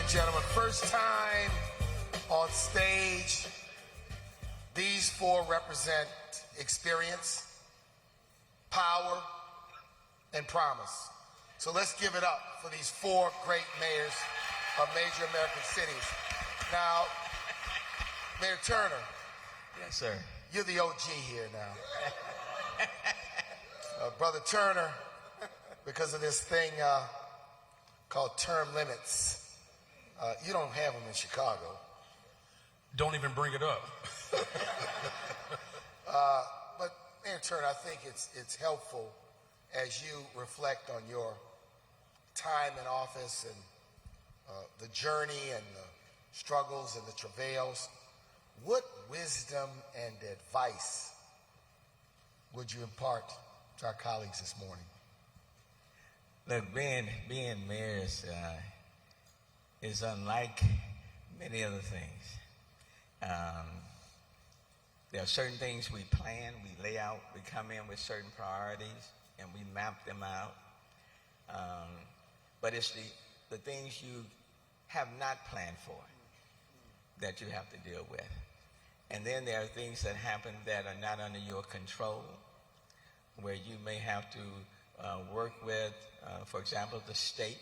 gentlemen, first time on stage. These four represent experience, power, and promise. So let's give it up for these four great mayors of major American cities. Now, Mayor Turner. Yes, sir. You're the OG here now. Brother Turner, because of this thing called term limits, you don't have them in Chicago. Don't even bring it up. But Mayor Turner, I think it's helpful as you reflect on your time in office and the journey and the struggles and the travails. What wisdom and advice would you impart to our colleagues this morning? Look, being mayor is unlike many other things. There are certain things we plan, we lay out, we come in with certain priorities, and we map them out. But it's the things you have not planned for that you have to deal with. And then there are things that happen that are not under your control, where you may have to work with, for example, the state,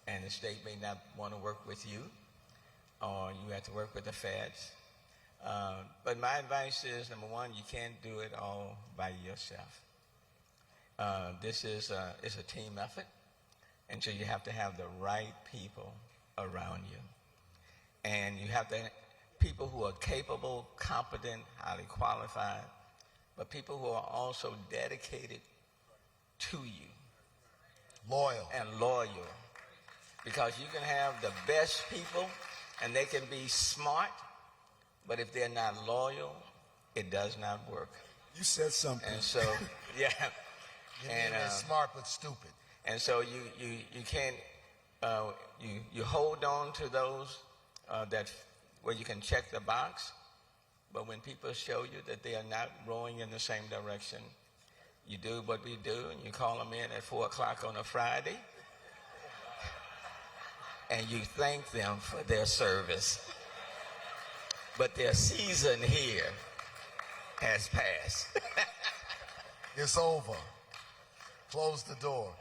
and the state may not want to work with you, or you have to work with the feds. But my advice is, number one, you can't do it all by yourself. This is it's a team effort, and so you have to have the right people around you. And you have to people who are capable, competent, highly qualified, but people who are also dedicated to you. Loyal. And loyal. Because you can have the best people, and they can be smart, but if they're not loyal, it does not work. You said something. And so, yeah. They're smart but stupid. And so you can't, you hold on to those where you can check the box, but when people show you that they are not rowing in the same direction, you do what we do, and you call them in at 4 o'clock on a Friday, and you thank them for their service. But their season here has passed. It's over. Close the door.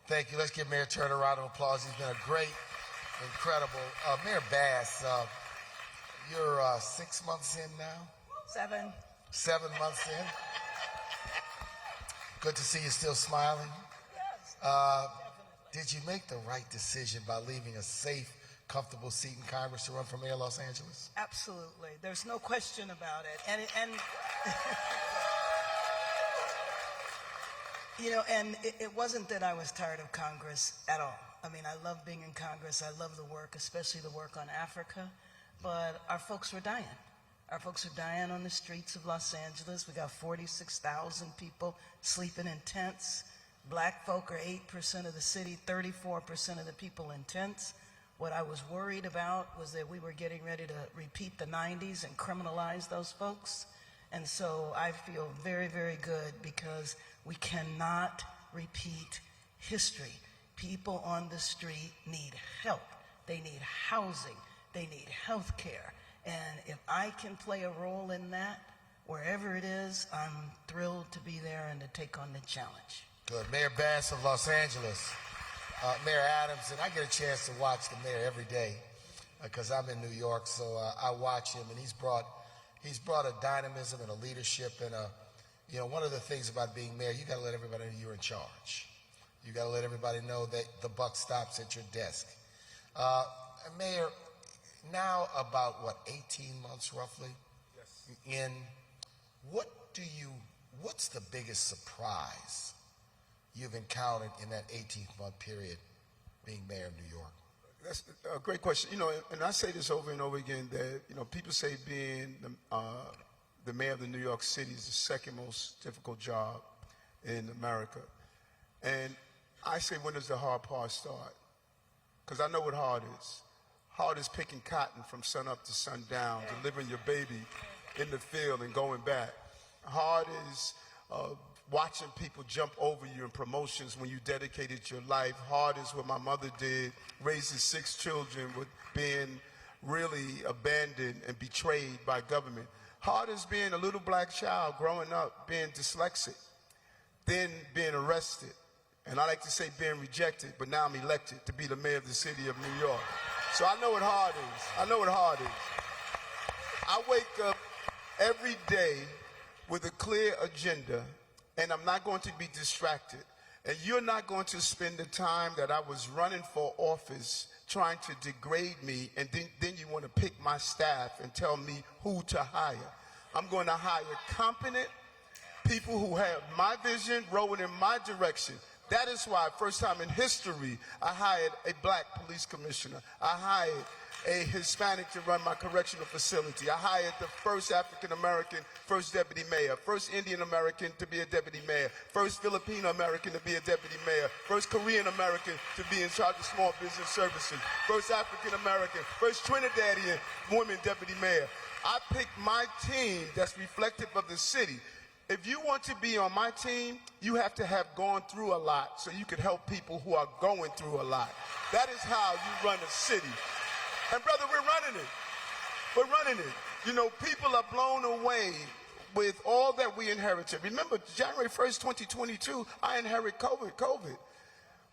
Thank you. Let's give Mayor Turner a round of applause. He's been a great, incredible. Mayor Bass, you're 6 months in now? 7. 7 months in. Good to see you still smiling. Yes. Did you make the right decision by leaving a safe, comfortable seat in Congress to run for mayor of Los Angeles? Absolutely. There's no question about it. And you know, and it wasn't that I was tired of Congress at all. I mean, I love being in Congress. I love the work, especially the work on Africa. But our folks were dying. Our folks are dying on the streets of Los Angeles. We got 46,000 people sleeping in tents. Black folk are 8% of the city, 34% of the people in tents. What I was worried about was that we were getting ready to repeat the 90s and criminalize those folks. And so I feel very, very good because we cannot repeat history. People on the street need help. They need housing. They need health care. And if I can play a role in that, wherever it is, I'm thrilled to be there and to take on the challenge. Good. Mayor Bass of Los Angeles. Mayor Adams, and I get a chance to watch the mayor every day because I'm in New York, so I watch him, and he's brought a dynamism and a leadership and one of the things about being mayor, you got to let everybody know you're in charge. You got to let everybody know that the buck stops at your desk. Mayor, now about 18 months roughly? Yes. What's the biggest surprise you've encountered in that 18-month period being mayor of New York? That's a great question. And I say this over and over again that, people say being the mayor of the New York City is the second most difficult job in America. And I say, when does the hard part start? Because I know what hard is. Hard is picking cotton from sun up to sundown, delivering your baby in the field and going back. Hard is watching people jump over you in promotions when you dedicated your life. Hard is what my mother did, raising 6 children with being really abandoned and betrayed by government. Hard is being a little black child growing up, being dyslexic, then being arrested. And I like to say being rejected, but now I'm elected to be the mayor of the city of New York. So I know what hard is. I know what hard is. I wake up every day with a clear agenda, and I'm not going to be distracted. And you're not going to spend the time that I was running for office trying to degrade me, and then you want to pick my staff and tell me who to hire. I'm going to hire competent people who have my vision, rowing in my direction. That is why, first time in history, I hired a black police commissioner. I hired a Hispanic to run my correctional facility. I hired the first African-American, first deputy mayor, first Indian-American to be a deputy mayor, first Filipino-American to be a deputy mayor, first Korean-American to be in charge of small business services, first African-American, first Trinidadian woman deputy mayor. I picked my team that's reflective of the city. If you want to be on my team, you have to have gone through a lot so you can help people who are going through a lot. That is how you run a city. And brother, we're running it. We're running it. You know, people are blown away with all that we inherited. Remember, January 1st, 2022, I inherited COVID.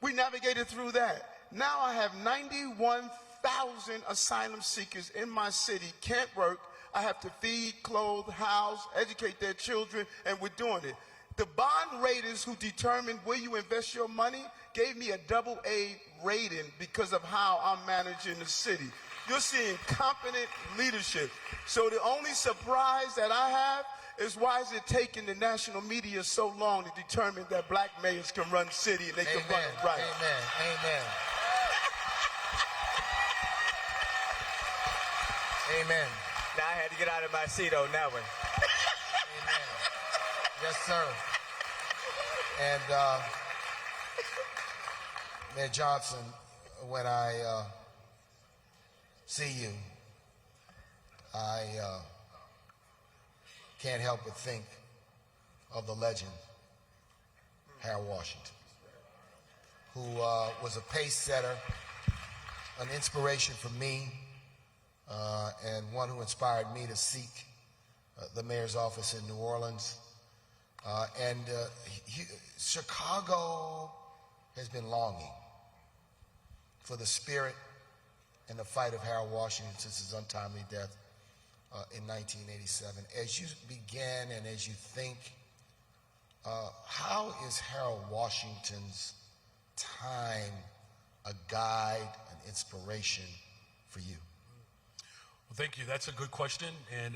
We navigated through that. Now I have 91,000 asylum seekers in my city, can't work. I have to feed, clothe, house, educate their children, and we're doing it. The bond raters who determine where you invest your money gave me a AA rating because of how I'm managing the city. You're seeing competent leadership. So the only surprise that I have is why is it taking the national media so long to determine that black mayors can run city and they can run it right? Amen. Amen. Amen. Now I had to get out of my seat on that one. Amen. Yes, sir. And Mayor Johnson, when I see you, I can't help but think of the legend, Harold Washington, who was a pace setter, an inspiration for me, and one who inspired me to seek the mayor's office in New Orleans. Chicago has been longing for the spirit and the fight of Harold Washington since his untimely death in 1987. As you begin and as you think, how is Harold Washington's time a guide, an inspiration for you? Well, thank you. That's a good question. And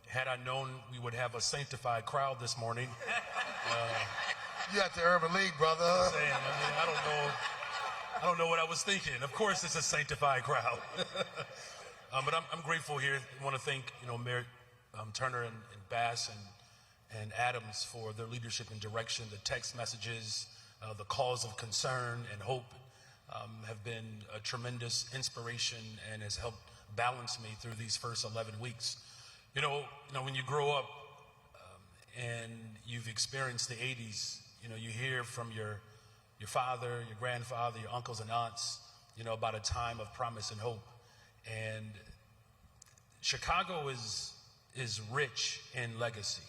had I known we would have a sanctified crowd this morning, You at the Urban League, brother. saying, I don't know what I was thinking. Of course, it's a sanctified crowd. But I'm grateful here. I want to thank Mayor Turner and Bass and Adams for their leadership and direction. The text messages, the calls of concern and hope have been a tremendous inspiration and has helped balance me through these first 11 weeks. When you grow up and you've experienced the 80s, you hear from your father, your grandfather, your uncles and aunts, about a time of promise and hope. And Chicago is rich in legacy,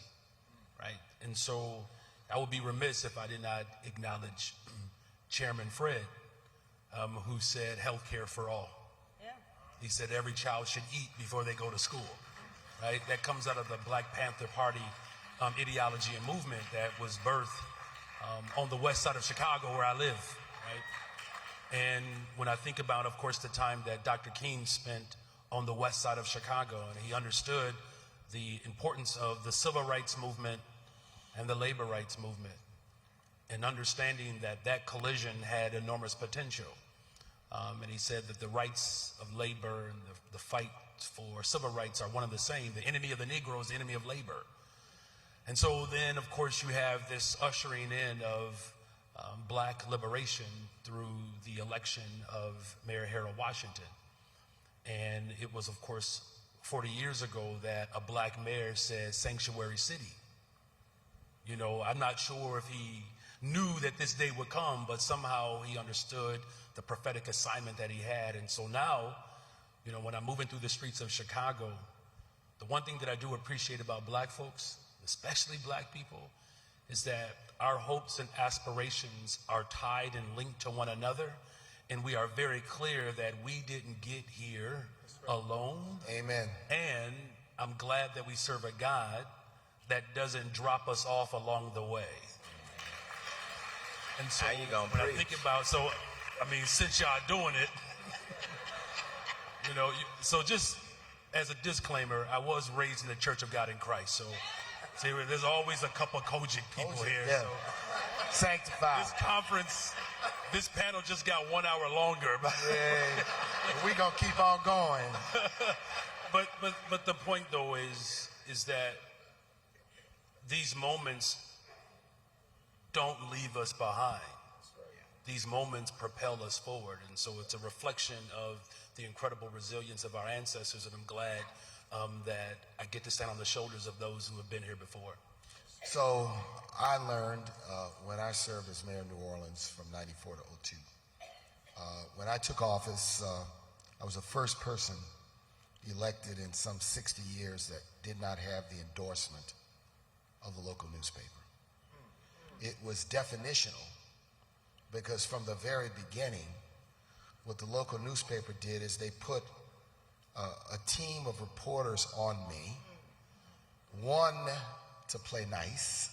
right? And so I would be remiss if I did not acknowledge Chairman Fred, who said healthcare for all. Yeah. He said every child should eat before they go to school, right? That comes out of the Black Panther Party ideology and movement that was birthed on the west side of Chicago where I live, right? And when I think about, of course, the time that Dr. King spent on the west side of Chicago, and he understood the importance of the civil rights movement and the labor rights movement, and understanding that that collision had enormous potential. And he said that the rights of labor and the fight for civil rights are one and the same. The enemy of the Negro is the enemy of labor. And so then, of course, you have this ushering in of black liberation through the election of Mayor Harold Washington. And it was, of course, 40 years ago that a black mayor said sanctuary city. You know, I'm not sure if he knew that this day would come, but somehow he understood the prophetic assignment that he had. And so now, you know, when I'm moving through the streets of Chicago, the one thing that I do appreciate about black folks, especially black people, is that our hopes and aspirations are tied and linked to one another. And we are very clear that we didn't get here alone. Amen. And I'm glad that we serve a God that doesn't drop us off along the way. And so How you gonna when I preach? think about, so, I mean, since y'all doing it, you know, so just as a disclaimer, I was raised in the Church of God in Christ. So see, there's always a couple of Kojic people here. Yeah. So Sanctified. this conference, this panel just got 1 hour longer. Yeah. We're going to keep on going. But the point though is that these moments don't leave us behind. These moments propel us forward. And so it's a reflection of the incredible resilience of our ancestors, and I'm glad that I get to stand on the shoulders of those who have been here before. So I learned when I served as mayor of New Orleans from 94 to 02. When I took office, I was the first person elected in some 60 years that did not have the endorsement of the local newspaper. It was definitional because from the very beginning, what the local newspaper did is they put a team of reporters on me, one to play nice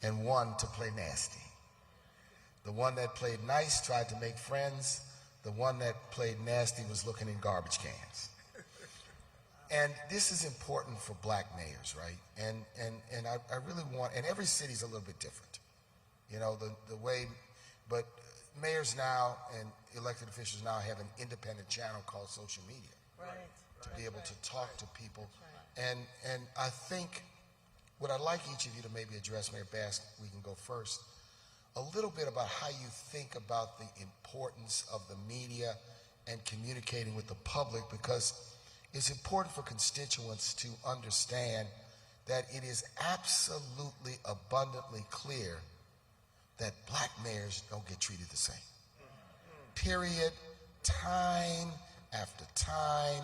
and one to play nasty. The one that played nice tried to make friends. The one that played nasty was looking in garbage cans. And this is important for black mayors, right? And I really want, and every city's a little bit different. You know, the way, but mayors now and elected officials now have an independent channel called social media. Right. To be able to talk to people. And I think what I'd like each of you to maybe address, Mayor Bass, we can go first, a little bit about how you think about the importance of the media and communicating with the public, because it's important for constituents to understand that it is absolutely abundantly clear that black mayors don't get treated the same. Period. Time after time,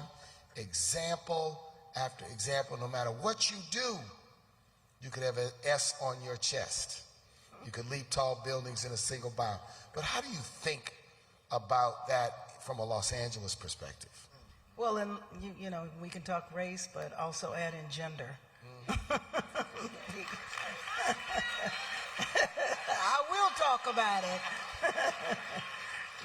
example after example. No matter what you do, you could have an S on your chest. You could leap tall buildings in a single bound. But how do you think about that from a Los Angeles perspective? Well, and you know, we can talk race, but also add in gender. I will talk about it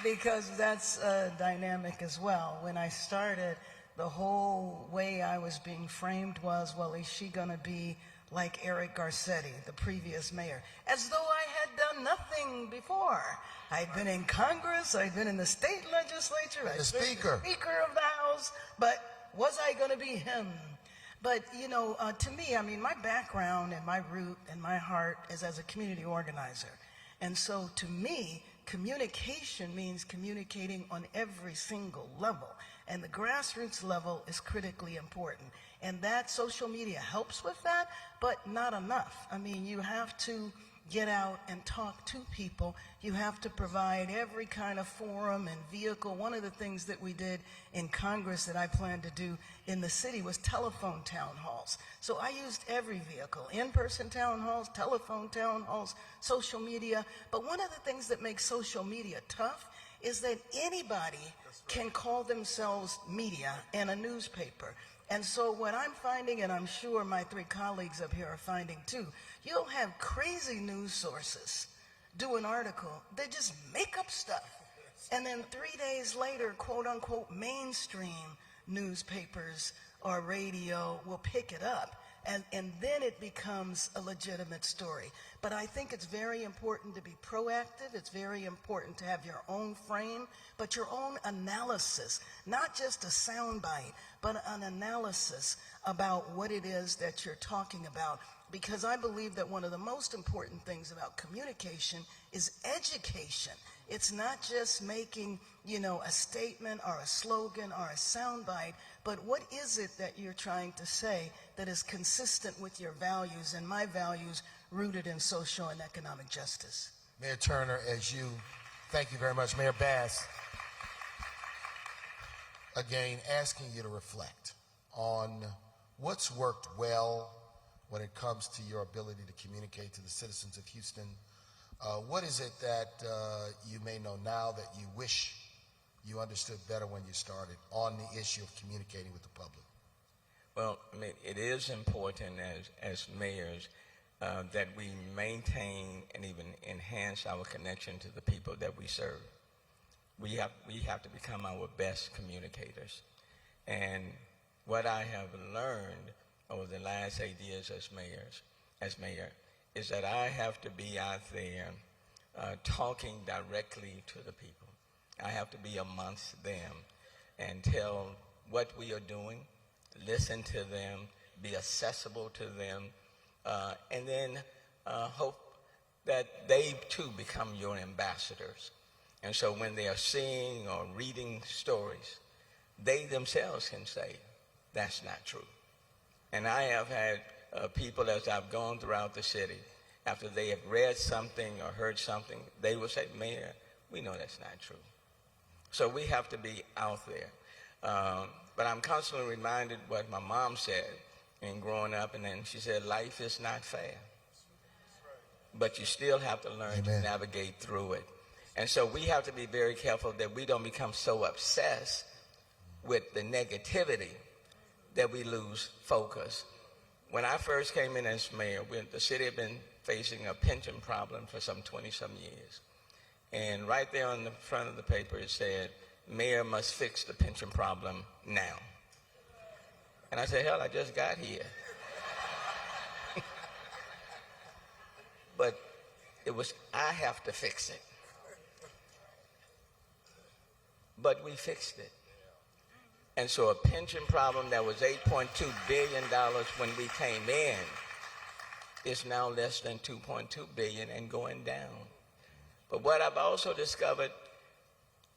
because that's dynamic as well. When I started, the whole way I was being framed was, well, is she going to be like Eric Garcetti, the previous mayor, as though I had done nothing before. I'd been in Congress, I'd been in the state legislature, I'd been Speaker of the House, but was I going to be him? But, you know, to me, I mean, my background and my root and my heart is as a community organizer. And so to me, communication means communicating on every single level. And the grassroots level is critically important. And that social media helps with that, but not enough. I mean, you have to get out and talk to people. You have to provide every kind of forum and vehicle. One of the things that we did in Congress that I plan to do in the city was telephone town halls. So I used every vehicle, in-person town halls, telephone town halls, social media. But one of the things that makes social media tough is that anybody can call themselves media and a newspaper. And so what I'm finding, and I'm sure my three colleagues up here are finding too, you'll have crazy news sources do an article. They just make up stuff. And then 3 days later, quote unquote, mainstream newspapers or radio will pick it up. And then it becomes a legitimate story. But I think it's very important to be proactive. It's very important to have your own frame, but your own analysis, not just a soundbite, but an analysis about what it is that you're talking about. Because I believe that one of the most important things about communication is education. It's not just making, you know, a statement or a slogan or a soundbite, but what is it that you're trying to say that is consistent with your values? And my values rooted in social and economic justice. Mayor Turner, thank you very much. Mayor Bass, again, asking you to reflect on what's worked well when it comes to your ability to communicate to the citizens of Houston. What is it that you may know now that you wish you understood better when you started on the issue of communicating with the public? Well, I mean, it is important as mayors that we maintain and even enhance our connection to the people that we serve. We have to become our best communicators. And what I have learned over the last 8 years as mayor, is that I have to be out there talking directly to the people. I have to be amongst them and tell what we are doing, listen to them, be accessible to them, and then hope that they too become your ambassadors. And so when they are seeing or reading stories, they themselves can say, that's not true. And I have had people, as I've gone throughout the city, after they have read something or heard something, they will say, Mayor, we know that's not true. So we have to be out there. But I'm constantly reminded what my mom said in growing up, and then she said, life is not fair. But you still have to learn Amen. to navigate through it. And so we have to be very careful that we don't become so obsessed with the negativity that we lose focus. When I first came in as mayor, the city had been facing a pension problem for some 20-some years. And right there on the front of the paper, it said, Mayor must fix the pension problem now. And I said, hell, I just got here. But it was, I have to fix it. But we fixed it. And so a pension problem that was $8.2 billion when we came in is now less than $2.2 billion and going down. But what I've also discovered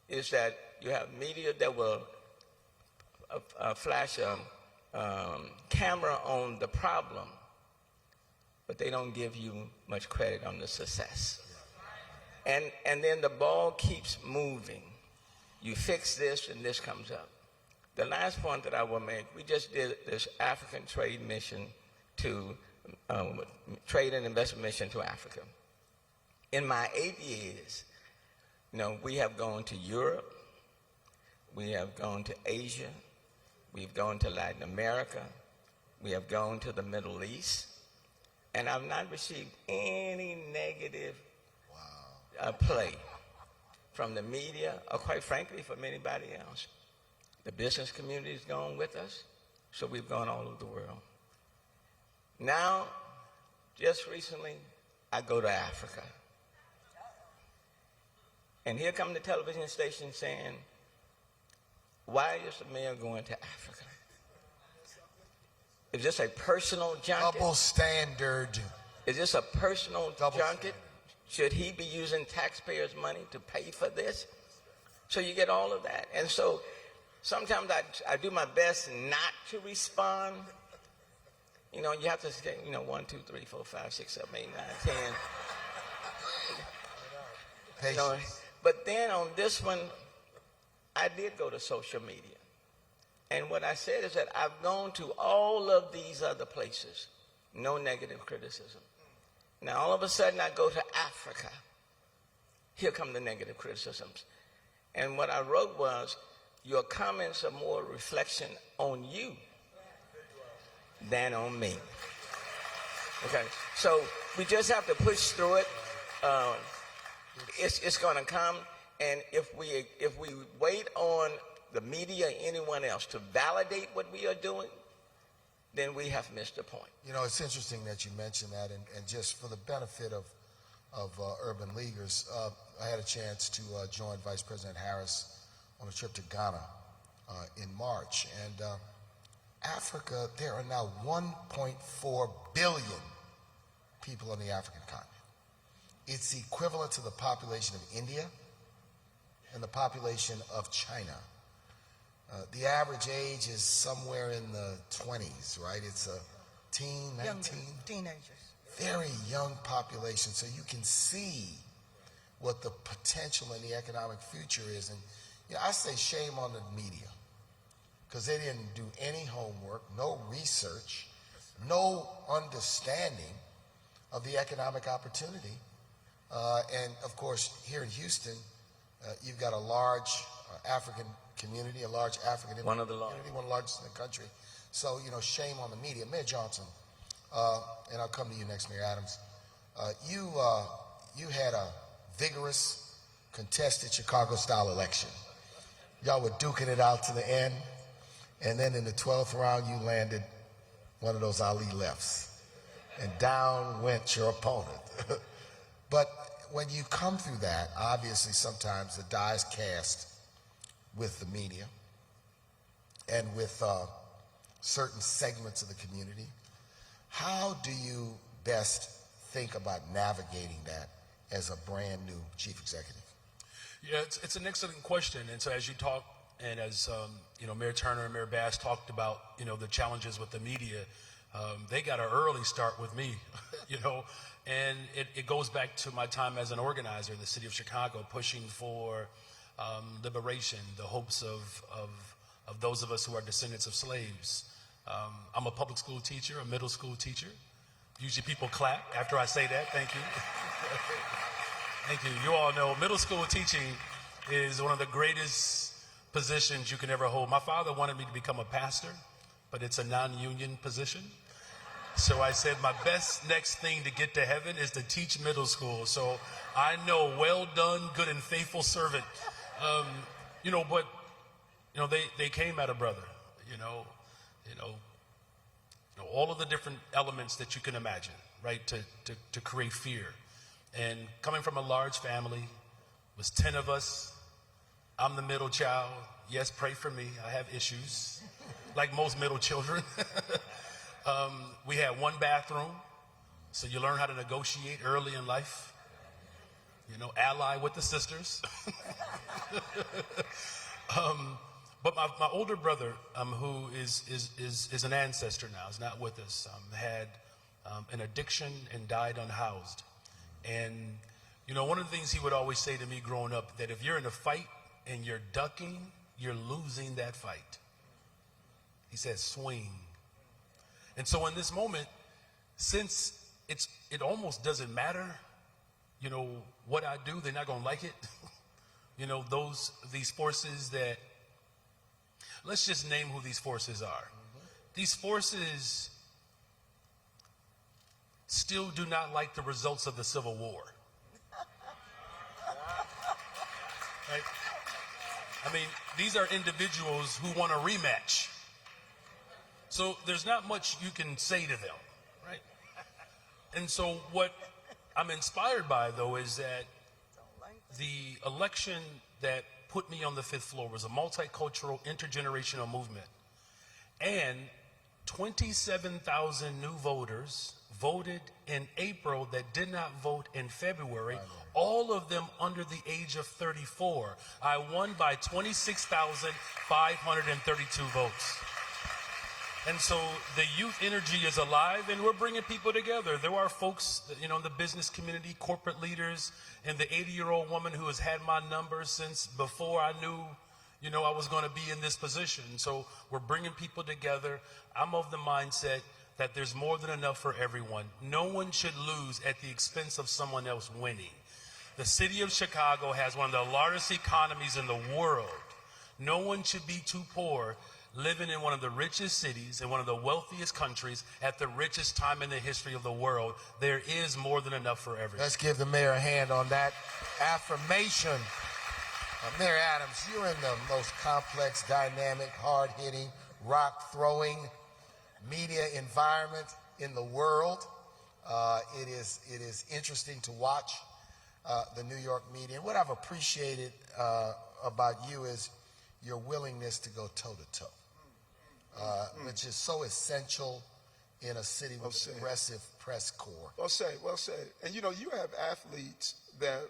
is that you have media that will flash a camera on the problem, but they don't give you much credit on the success. And then the ball keeps moving. You fix this and this comes up. The last point that I will make, we just did this African trade mission to, trade and investment mission to Africa. In my 8 years, we have gone to Europe, we have gone to Asia, we've gone to Latin America, we have gone to the Middle East, and I've not received any negative play from the media, or quite frankly, from anybody else. The business community has gone with us, so we've gone all over the world. Now, just recently, I go to Africa. And here come the television station saying, why is the mayor going to Africa? Is this a personal junket? Double standard. Is this a personal Double junket? standard. Should he be using taxpayers' money to pay for this? So you get all of that. And so sometimes I do my best not to respond. You have to say, 1, 2, 3, 4, 5, 6, 7, 8, 9, 10. Patience. But then on this one, I did go to social media. And what I said is that I've gone to all of these other places. No negative criticism. Now, all of a sudden, I go to Africa. Here come the negative criticisms. And what I wrote was, your comments are more reflection on you than on me. Okay, so we just have to push through it. It's going to come, and if we wait on the media or anyone else to validate what we are doing, then we have missed the point. It's interesting that you mentioned that, and just for the benefit of urban leaguers, I had a chance to join Vice President Harris on a trip to Ghana in March. And Africa, there are now 1.4 billion people on the African continent. It's equivalent to the population of India and the population of China. The average age is somewhere in the 20s, right? It's a teen, 19? Younger, teenagers. very young population, so you can see what the potential in the economic future is. And I say shame on the media, because they didn't do any homework, no research, no understanding of the economic opportunity. And of course, here in Houston, you've got a large African community, a large African One of the community, one of the largest in the country. So, shame on the media. Mayor Johnson, and I'll come to you next, Mayor Adams. You had a vigorous, contested Chicago-style election. Y'all were duking it out to the end, and then in the 12th round, you landed one of those Ali lefts, and down went your opponent. But when you come through that, obviously sometimes the die is cast with the media and with certain segments of the community. How do you best think about navigating that as a brand new chief executive? Yeah, it's an excellent question. And so as you talk, and as Mayor Turner and Mayor Bass talked about, the challenges with the media, they got an early start with me, and it goes back to my time as an organizer in the city of Chicago, pushing for liberation, the hopes of those of us who are descendants of slaves. I'm a public school teacher, a middle school teacher. Usually people clap after I say that. Thank you. Thank you. You all know middle school teaching is one of the greatest positions you can ever hold. My father wanted me to become a pastor, but it's a non-union position. So I said my best next thing to get to heaven is to teach middle school. So I know, well done, good and faithful servant. But they came at a brother. All of the different elements that you can imagine, right, to create fear. And coming from a large family, was 10 of us. I'm the middle child. Yes, pray for me. I have issues, like most middle children. We had one bathroom, so you learn how to negotiate early in life. Ally with the sisters. But my older brother, who is an ancestor now, is not with us, had an addiction and died unhoused. And, one of the things he would always say to me growing up, that if you're in a fight and you're ducking, you're losing that fight. He said, swing. And so in this moment, since it almost doesn't matter, what I do, they're not going to like it. These forces that, let's just name who these forces are. Mm-hmm. These forces still do not like the results of the Civil War. Right? I mean, these are individuals who want a rematch. So there's not much you can say to them, right? And so what I'm inspired by, though, is that the election that put me on the 5th floor was a multicultural, intergenerational movement. And 27,000 new voters voted in April that did not vote in February, all of them under the age of 34. I won by 26,532 votes. And so the youth energy is alive, and we're bringing people together. There are folks, in the business community, corporate leaders, and the 80-year-old woman who has had my number since before I knew, I was going to be in this position. So we're bringing people together. I'm of the mindset that there's more than enough for everyone. No one should lose at the expense of someone else winning. The city of Chicago has one of the largest economies in the world. No one should be too poor living in one of the richest cities in one of the wealthiest countries at the richest time in the history of the world. There is more than enough for everyone. Let's give the mayor a hand on that affirmation. Mayor Adams, you're in the most complex, dynamic, hard-hitting, rock-throwing media environment in the world. It is interesting to watch the New York media. And what I've appreciated about you is your willingness to go toe-to-toe. Which is so essential in a city with an aggressive press corps. Well said. And you have athletes that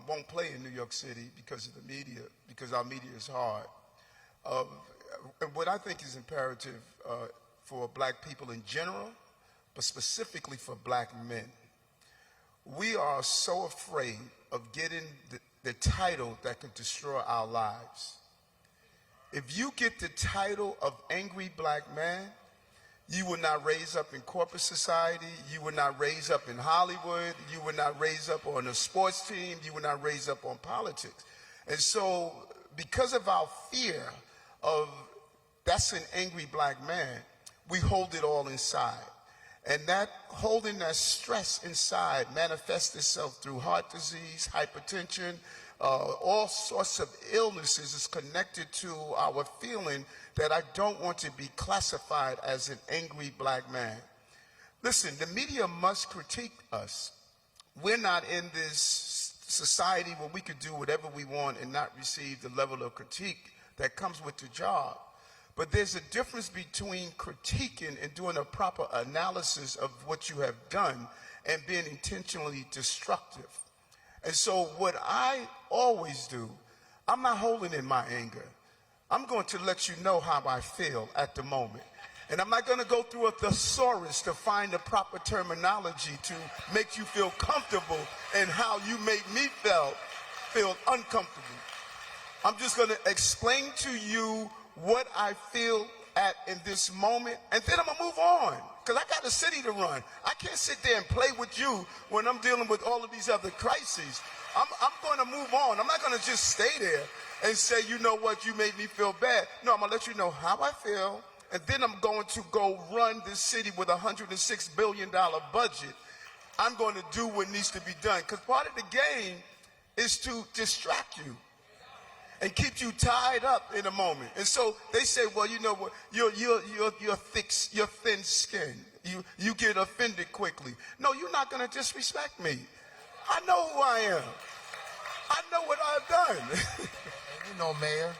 won't play in New York City because of the media, because our media is hard. And what I think is imperative for black people in general, but specifically for black men. We are so afraid of getting the title that can destroy our lives. If you get the title of angry black man, you will not raise up in corporate society. You will not raise up in Hollywood. You will not raise up on a sports team. You will not raise up on politics. And so because of our fear of that's an angry black man, we hold it all inside. And that holding that stress inside manifests itself through heart disease, hypertension, all sorts of illnesses is connected to our feeling that I don't want to be classified as an angry black man. Listen, the media must critique us. We're not in this society where we could do whatever we want and not receive the level of critique that comes with the job. But there's a difference between critiquing and doing a proper analysis of what you have done and being intentionally destructive. And so what I always do, I'm not holding in my anger. I'm going to let you know how I feel at the moment. And I'm not going to go through a thesaurus to find the proper terminology to make you feel comfortable in how you make me feel uncomfortable. I'm just going to explain to you what I feel at in this moment, and then I'm going to move on, because I got a city to run. I can't sit there and play with you when I'm dealing with all of these other crises. I'm going to move on. I'm not going to just stay there and say, you know what, you made me feel bad. No, I'm going to let you know how I feel, and then I'm going to go run this city with a $106 billion budget. I'm going to do what needs to be done, because part of the game is to distract you and keep you tied up in a moment. And so they say, well, you know what, you're thin skinned. You get offended quickly. No, you're not going to disrespect me. I know who I am. I know what I've done. And you know, Mayor,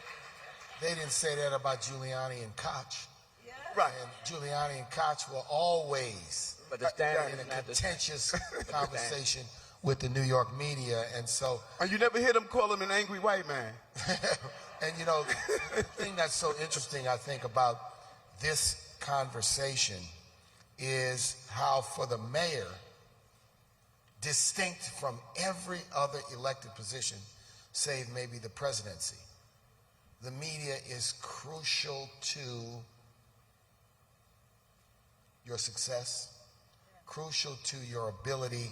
they didn't say that about Giuliani and Koch. Yeah. Right. And Giuliani and Koch were always But the standard in is a not the same. contentious conversation with the New York media. And so, And you never hear them call him an angry white man. and you know, the thing that's so interesting, I think, about this conversation is how for the mayor, distinct from every other elected position, save maybe the presidency, the media is crucial to your success, crucial to your ability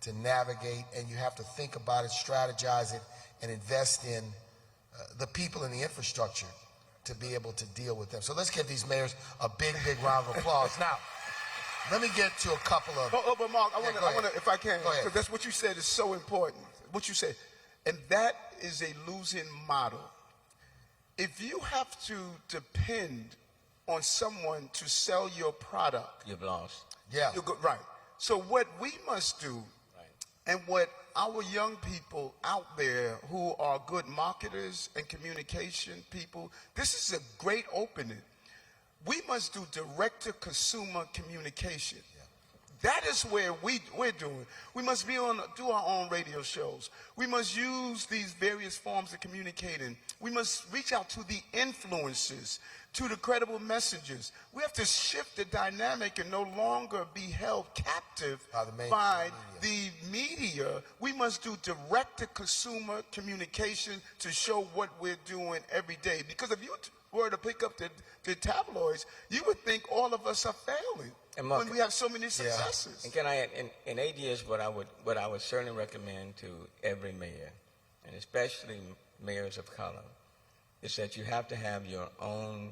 to navigate, and you have to think about it, strategize it, and invest in the people and the infrastructure to be able to deal with them. So let's give these mayors a big, big round of applause. Now, let me get to a couple of... But Marc, I Yeah, want to, if I can, Go ahead. because that's what you said is so important. What you said. And that is a losing model. If you have to depend on someone to sell your product, You've lost. Yeah. you're good, right. So what we must do, and what our young people out there who are good marketers and communication people, this is a great opening. We must do direct-to-consumer communication. That is where we're doing. We must do our own radio shows. We must use these various forms of communicating. We must reach out to the influencers, to the credible messengers. We have to shift the dynamic and no longer be held captive by the media. We must do direct-to-consumer communication to show what we're doing every day. Because if you were to pick up the tabloids, you would think all of us are failing. And Marc, when we have so many successes. And can I add, in 8 years, what I would certainly recommend to every mayor, and especially mayors of color, is that you have to have your own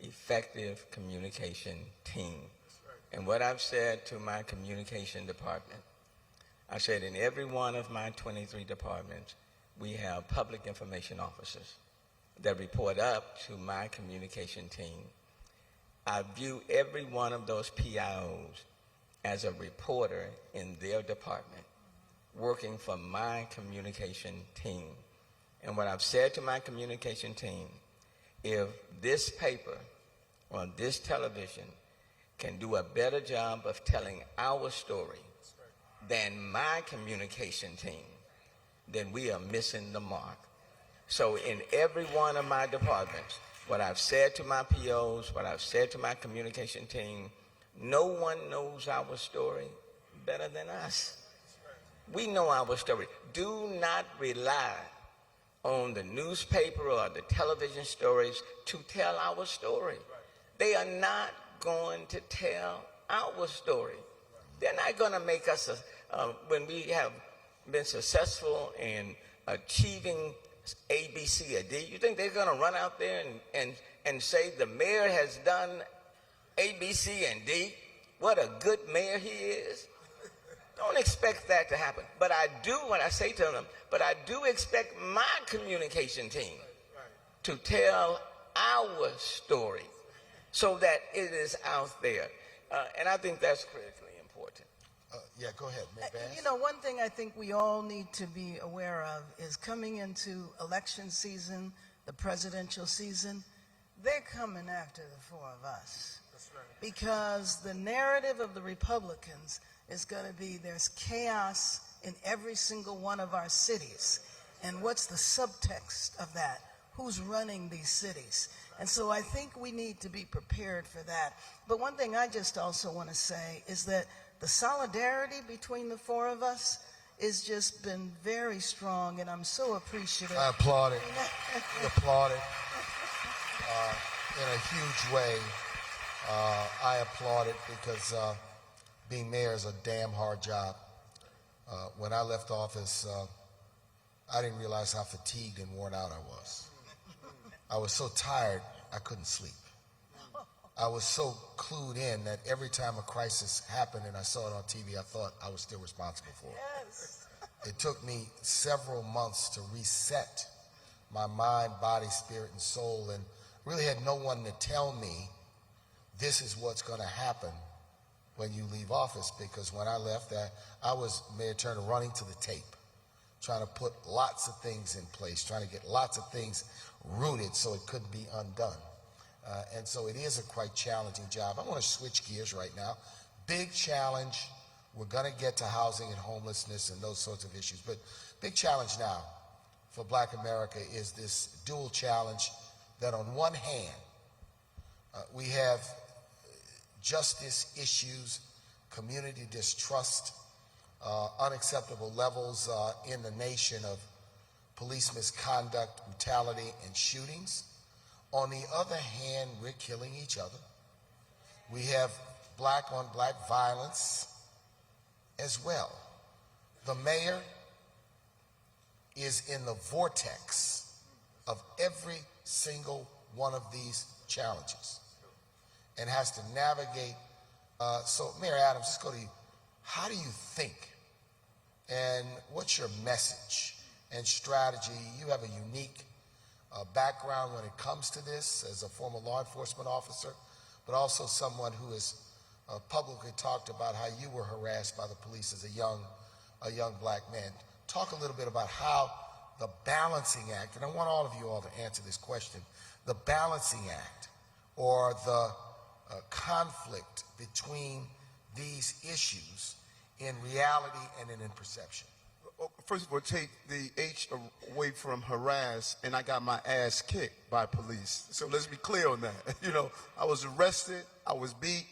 effective communication team. And what I've said to my communication department, I said in every one of my 23 departments, we have public information officers that report up to my communication team. I view every one of those PIOs as a reporter in their department, working for my communication team. And what I've said to my communication team, if this paper or this television can do a better job of telling our story than my communication team, then we are missing the mark. So in every one of my departments, what I've said to my POs, what I've said to my communication team, No one knows our story better than us. We know our story. Do not rely on the newspaper or the television stories to tell our story. They are not going to tell our story. They're not going to make us, when we have been successful in achieving A, B, C, or D, you think they're going to run out there and say the mayor has done A, B, C, and D? What a good mayor he is. Don't expect that to happen. But I do, when I say to them, but I do expect my communication team to tell our story so that it is out there. And I think that's critically important. Yeah, go ahead, Mayor Bass. You know, one thing I think we all need to be aware of is coming into election season, the presidential season, they're coming after the four of us. That's right. Because the narrative of the Republicans is going to be there's chaos in every single one of our cities. And what's the subtext of that? Who's running these cities? And so I think we need to be prepared for that. But one thing I just also want to say is that the solidarity between the four of us has just been very strong, and I'm so appreciative. I applaud it. We applaud it in a huge way. I applaud it because being mayor is a damn hard job. When I left office, I didn't realize how fatigued and worn out I was. I was so tired, I couldn't sleep. I was so clued in that every time a crisis happened and I saw it on TV, I thought I was still responsible for it. Yes. It took me several months to reset my mind, body, spirit, and soul, and really had no one to tell me this is what's going to happen when you leave office, because when I left, I was, Mayor Turner, running to the tape, trying to put lots of things in place, trying to get lots of things rooted so it couldn't be undone. And so it is a quite challenging job. I want to switch gears right now. Big challenge. We're going to get to housing and homelessness and those sorts of issues. But big challenge now for Black America is this dual challenge that on one hand, we have justice issues, community distrust, unacceptable levels in the nation of police misconduct, brutality, and shootings. On the other hand, we're killing each other. We have black-on-black violence as well. The mayor is in the vortex of every single one of these challenges and has to navigate. So, Mayor Adams, let's go to you. How do you think, and what's your message and strategy? You have a unique background when it comes to this as a former law enforcement officer, but also someone who has publicly talked about how you were harassed by the police as a young black man. Talk a little bit about how the balancing act, and I want all of you all to answer this question, the balancing act or the conflict between these issues in reality and in perception. First of all, take the H away from harass, and I got my ass kicked by police. So let's be clear on that. You know, I was arrested, I was beat,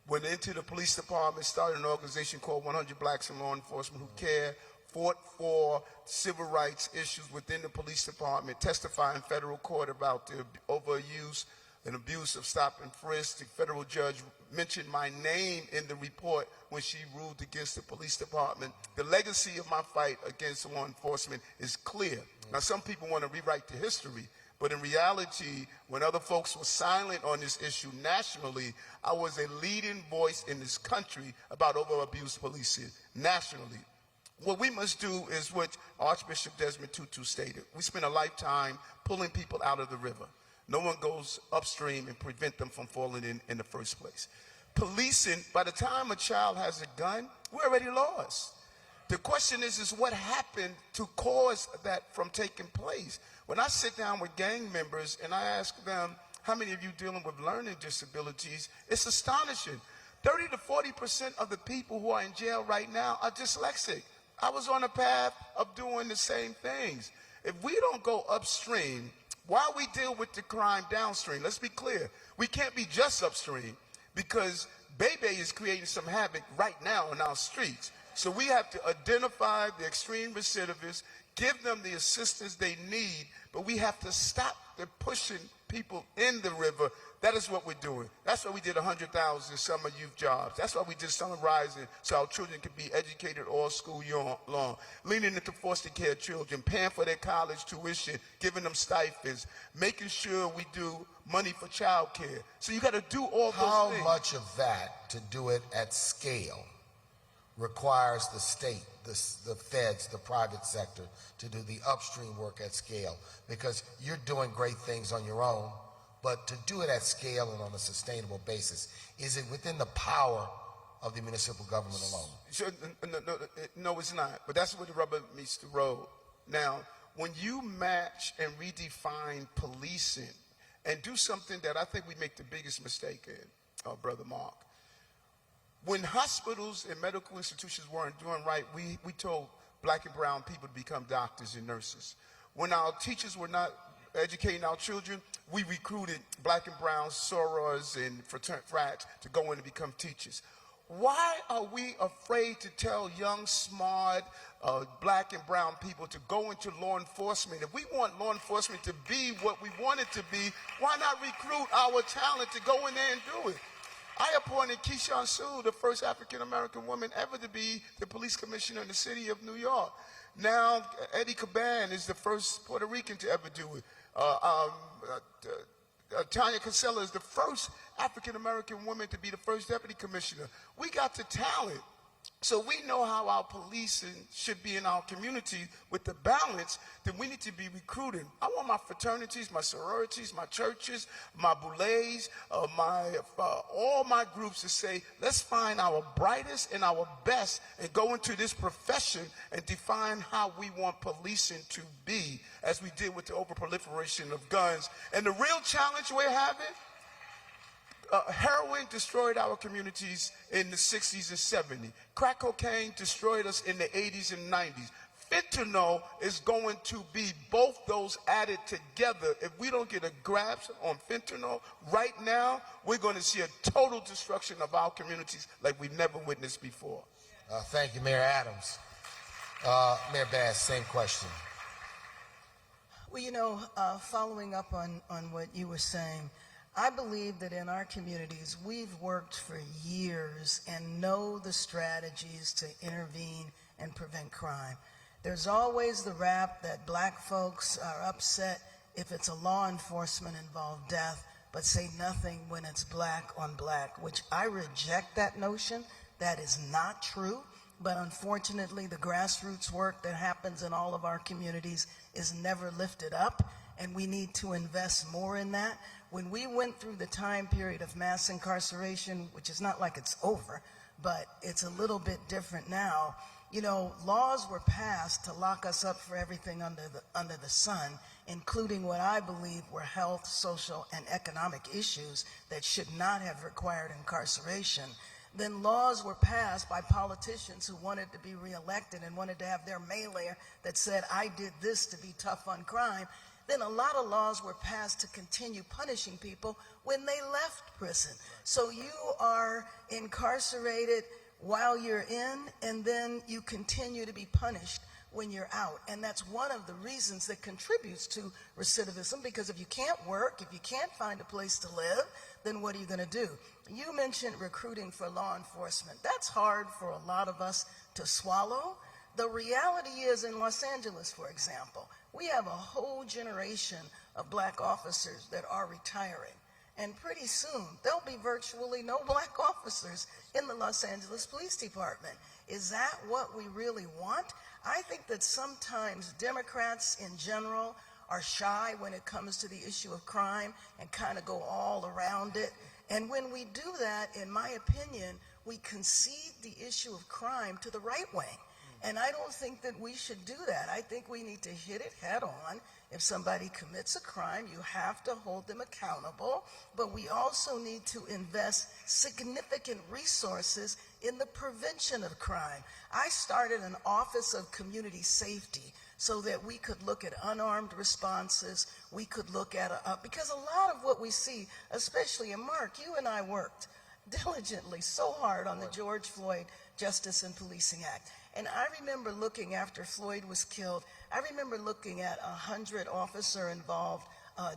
went into the police department, started an organization called 100 Blacks in Law Enforcement Who Care, fought for civil rights issues within the police department, testified in federal court about the overuse and abuse of stop and frisk. The federal judge mentioned my name in the report when she ruled against the police department. The legacy of my fight against law enforcement is clear. Now, some people want to rewrite the history, but in reality, when other folks were silent on this issue nationally, I was a leading voice in this country about over-abuse policing nationally. What we must do is what Archbishop Desmond Tutu stated. We spend a lifetime pulling people out of the river. No one goes upstream and prevent them from falling in the first place. Policing, by the time a child has a gun, we're already lost. The question is what happened to cause that from taking place? When I sit down with gang members and I ask them, how many of you dealing with learning disabilities, it's astonishing. 30 to 40% of the people who are in jail right now are dyslexic. I was on a path of doing the same things. If we don't go upstream, while we deal with the crime downstream, let's be clear, we can't be just upstream, because Bebe is creating some havoc right now in our streets. So we have to identify the extreme recidivists, give them the assistance they need, but we have to stop the pushing people in the river. That is what we're doing. That's why we did 100,000 summer youth jobs. That's why we did Summer Rising, so our children can be educated all school year long. Leaning into foster care children, paying for their college tuition, giving them stipends, making sure we do money for child care. So you got to do all those things. How much of that, to do it at scale, requires the state, the feds, the private sector, to do the upstream work at scale? Because you're doing great things on your own, but to do it at scale and on a sustainable basis, is it within the power of the municipal government alone? Sure, no, it's not. But that's where the rubber meets the road. Now, when you match and redefine policing and do something that I think we make the biggest mistake in, Brother Marc, when hospitals and medical institutions weren't doing right, we told black and brown people to become doctors and nurses. When our teachers were not educating our children, we recruited black and brown sorors and frats to go in and become teachers. Why are we afraid to tell young, smart, black and brown people to go into law enforcement? If we want law enforcement to be what we want it to be, why not recruit our talent to go in there and do it? I appointed Keishawn Sue, the first African-American woman ever to be the police commissioner in the city of New York. Now, Eddie Caban is the first Puerto Rican to ever do it. Tanya Casella is the first African-American woman to be the first deputy commissioner. We got the talent. So we know how our policing should be in our community with the balance that we need to be recruiting. I want my fraternities, my sororities, my churches, my boulets, all my groups to say, let's find our brightest and our best and go into this profession and define how we want policing to be, as we did with the overproliferation of guns. And the real challenge we're having, heroin destroyed our communities in the 60s and 70s. Crack cocaine destroyed us in the 80s and 90s. Fentanyl is going to be both those added together. If we don't get a grasp on fentanyl right now, we're going to see a total destruction of our communities like we've never witnessed before. Thank you, Mayor Adams. Mayor Bass, same question. Well, following up on what you were saying, I believe that in our communities, we've worked for years and know the strategies to intervene and prevent crime. There's always the rap that black folks are upset if it's a law enforcement involved death, but say nothing when it's black on black, which I reject that notion. That is not true. But unfortunately, the grassroots work that happens in all of our communities is never lifted up, and we need to invest more in that. When we went through the time period of mass incarceration, which is not like it's over, but it's a little bit different now, laws were passed to lock us up for everything under the sun, including what I believe were health, social, and economic issues that should not have required incarceration. Then laws were passed by politicians who wanted to be reelected and wanted to have their mayor that said, I did this to be tough on crime. Then a lot of laws were passed to continue punishing people when they left prison. So you are incarcerated while you're in, and then you continue to be punished when you're out. And that's one of the reasons that contributes to recidivism, because if you can't work, if you can't find a place to live, then what are you going to do? You mentioned recruiting for law enforcement. That's hard for a lot of us to swallow. The reality is, in Los Angeles, for example, we have a whole generation of black officers that are retiring. And pretty soon, there'll be virtually no black officers in the Los Angeles Police Department. Is that what we really want? I think that sometimes Democrats in general are shy when it comes to the issue of crime and kind of go all around it. And when we do that, in my opinion, we concede the issue of crime to the right wing. And I don't think that we should do that. I think we need to hit it head on. If somebody commits a crime, you have to hold them accountable. But we also need to invest significant resources in the prevention of crime. I started an Office of Community Safety so that we could look at unarmed responses. We could look at, because a lot of what we see, especially in Marc, you and I worked diligently, so hard on the George Floyd Justice and Policing Act. And I remember looking after Floyd was killed, I remember looking at 100 officer-involved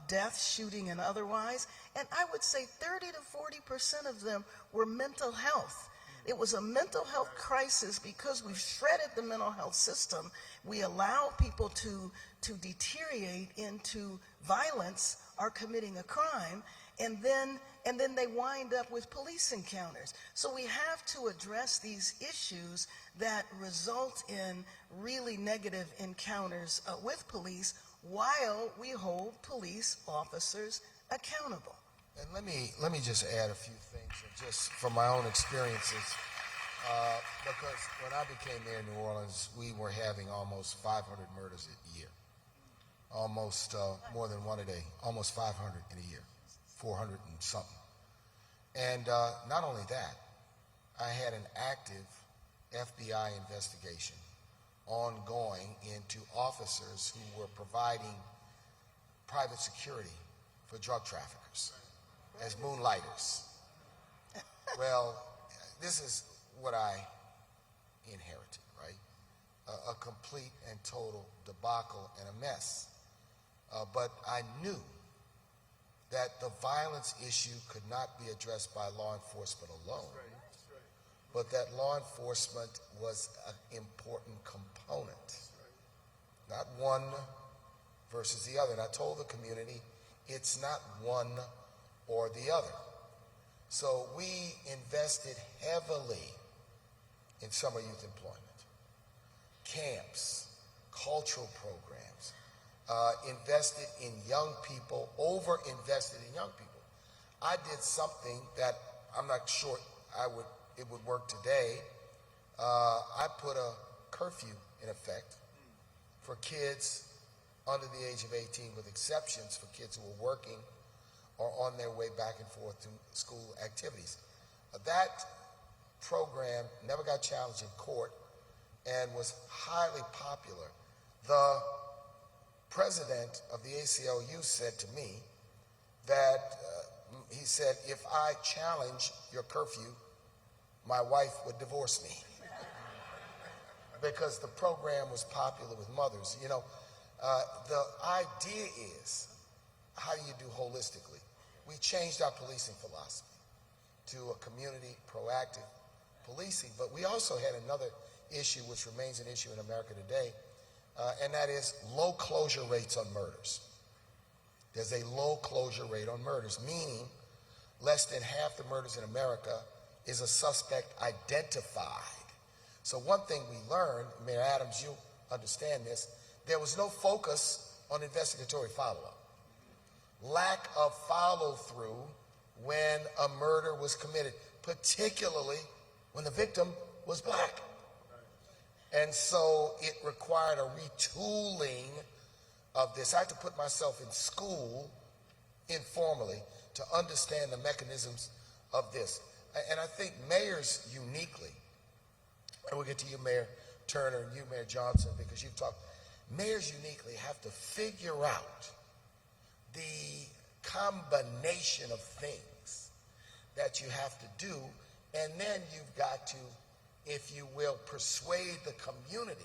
deaths, shooting and otherwise, and I would say 30 to 40% of them were mental health. It was a mental health crisis because we've shredded the mental health system. We allow people to deteriorate into violence or committing a crime, and then they wind up with police encounters. So we have to address these issues that result in really negative encounters with police while we hold police officers accountable. And let me just add a few things, just from my own experiences, because when I became mayor of New Orleans, we were having almost 500 murders a year, almost more than one a day, almost 500 in a year, 400 and something. And not only that, I had an active FBI investigation ongoing into officers who were providing private security for drug traffickers as moonlighters. Well, this is what I inherited, right? A complete and total debacle and a mess. But I knew that the violence issue could not be addressed by law enforcement alone, but that law enforcement was an important component, not one versus the other. And I told the community, it's not one or the other. So we invested heavily in summer youth employment, camps, cultural programs, invested in young people, over-invested in young people. I did something that I'm not sure it would work today. I put a curfew in effect for kids under the age of 18, with exceptions for kids who were working or on their way back and forth to school activities. That program never got challenged in court and was highly popular. The president of the ACLU said to me that, he said, if I challenge your curfew, my wife would divorce me. Because the program was popular with mothers. You know, the idea is, how do you do holistically? We changed our policing philosophy to a community proactive policing, but we also had another issue which remains an issue in America today, and that is low closure rates on murders. There's a low closure rate on murders, meaning less than half the murders in America is a suspect identified. So one thing we learned, Mayor Adams, you understand this, there was no focus on investigatory follow-up. Lack of follow-through when a murder was committed, particularly when the victim was black. And so it required a retooling of this. I had to put myself in school informally to understand the mechanisms of this. And I think mayors uniquely, and we'll get to you, Mayor Turner, and you, Mayor Johnson, because you've talked, mayors uniquely have to figure out the combination of things that you have to do, and then you've got to, if you will, persuade the community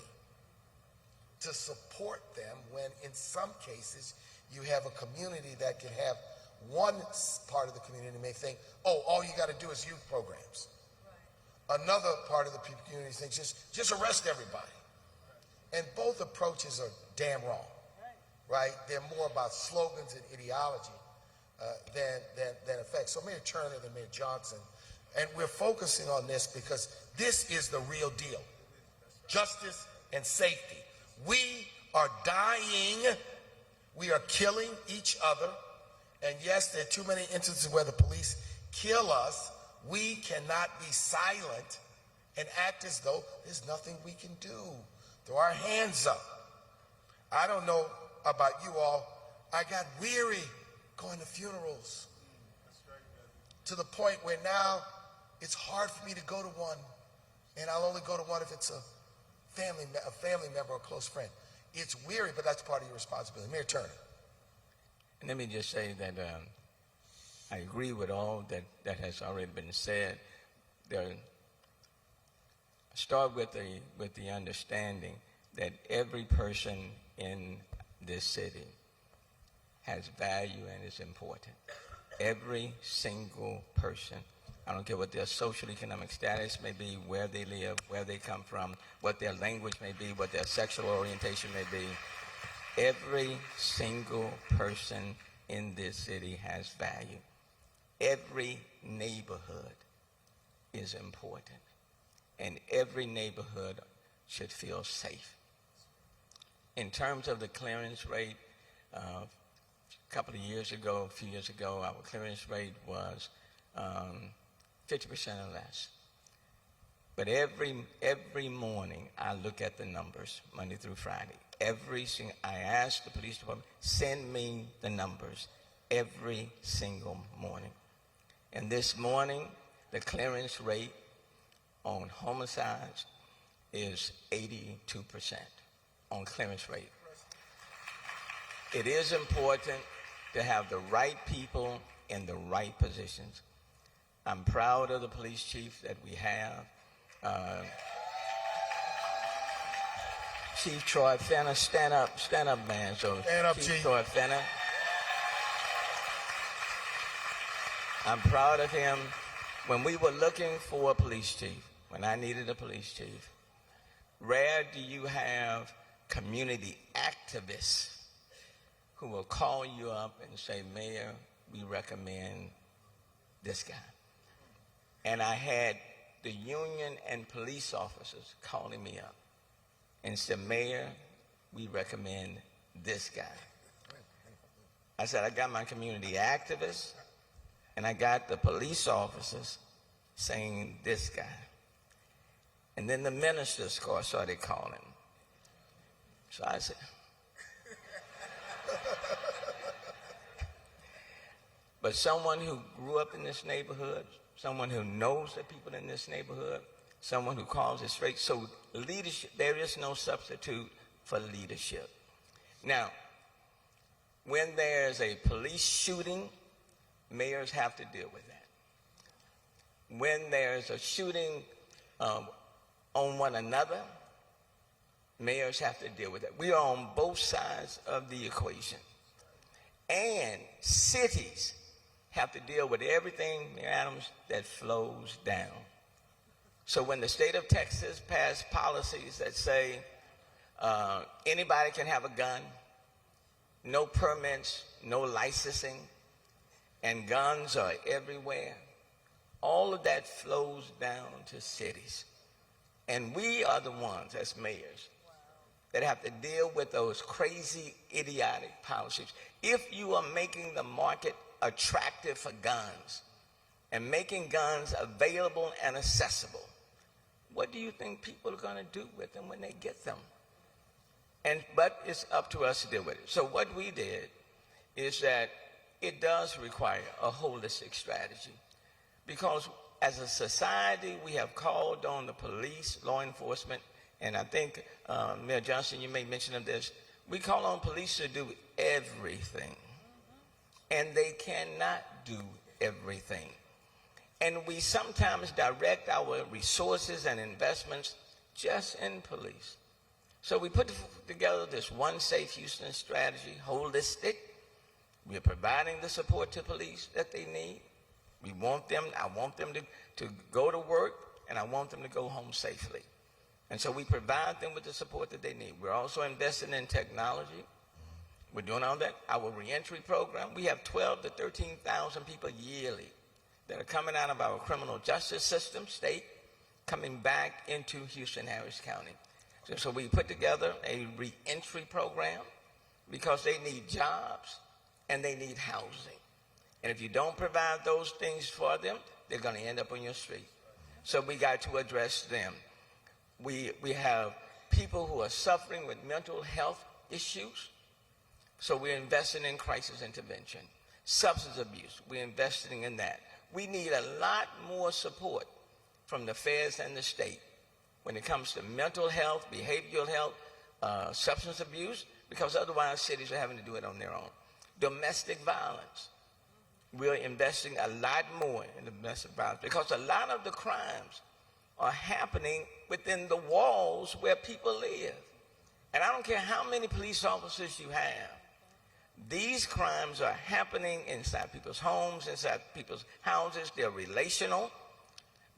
to support them when in some cases you have a community that can have one part of the community may think, oh, all you got to do is youth programs. Right. Another part of the community thinks just arrest everybody. And both approaches are damn wrong. Right? They're more about slogans and ideology than effect. So Mayor Turner and Mayor Johnson, and we're focusing on this because this is the real deal. Justice and safety. We are dying. We are killing each other. And yes, there are too many instances where the police kill us. We cannot be silent and act as though there's nothing we can do. Throw our hands up. I don't know about you all, I got weary going to funerals to the point where now it's hard for me to go to one, and I'll only go to one if it's a family member or a close friend. It's weary, but that's part of your responsibility. Mayor Turner. And let me just say that I agree with all that has already been said. Start with the understanding that every person in this city has value and is important. Every single person. I don't care what their social economic status may be, where they live, where they come from, what their language may be, what their sexual orientation may be. Every single person in this city has value. Every neighborhood is important, and every neighborhood should feel safe. In terms of the clearance rate, a few years ago, our clearance rate was 50% or less. But every morning, I look at the numbers, Monday through Friday. I ask the police department, send me the numbers every single morning. And this morning, the clearance rate on homicides is 82% on clearance rate. It is important to have the right people in the right positions. I'm proud of the police chief that we have. Chief Troy Fenner, stand up, man. So Stand up, Chief Chief. Troy Fenner. I'm proud of him. When we were looking for a police chief, when I needed a police chief, rare do you have community activists who will call you up and say, Mayor, we recommend this guy. And I had the union and police officers calling me up and said, Mayor, we recommend this guy. I said, I got my community activists and I got the police officers saying this guy. And then the ministers started calling. So I said, but someone who grew up in this neighborhood, someone who knows the people in this neighborhood, someone who calls it straight. So leadership, there is no substitute for leadership. Now, when there's a police shooting, mayors have to deal with that. When there's a shooting on one another, mayors have to deal with that. We are on both sides of the equation. And cities have to deal with everything, Mayor Adams, that flows down. So when the state of Texas passed policies that say anybody can have a gun, no permits, no licensing, and guns are everywhere, all of that flows down to cities. And we are the ones, as mayors, that have to deal with those crazy, idiotic policies. If you are making the market attractive for guns and making guns available and accessible, what do you think people are going to do with them when they get them? But it's up to us to deal with it. So what we did is that it does require a holistic strategy, because as a society, we have called on the police, law enforcement, and I think, Mayor Johnson, you made mention of this, we call on police to do everything, and they cannot do everything. And we sometimes direct our resources and investments just in police. So we put together this One Safe Houston strategy, holistic. We are providing the support to police that they need. I want them to go to work, and I want them to go home safely. And so we provide them with the support that they need. We're also investing in technology. We're doing all that. Our reentry program, we have 12 to 13,000 people yearly that are coming out of our criminal justice system, state, coming back into Houston-Harris County. So we put together a reentry program because they need jobs and they need housing. And if you don't provide those things for them, they're going to end up on your street. So we got to address them. We have people who are suffering with mental health issues. So we're investing in crisis intervention. Substance abuse, we're investing in that. We need a lot more support from the feds and the state when it comes to mental health, behavioral health, substance abuse, because otherwise cities are having to do it on their own. Domestic violence. we're investing a lot more in the domestic violence because a lot of the crimes are happening within the walls where people live. And I don't care how many police officers you have, these crimes are happening inside people's homes, inside people's houses. They're relational,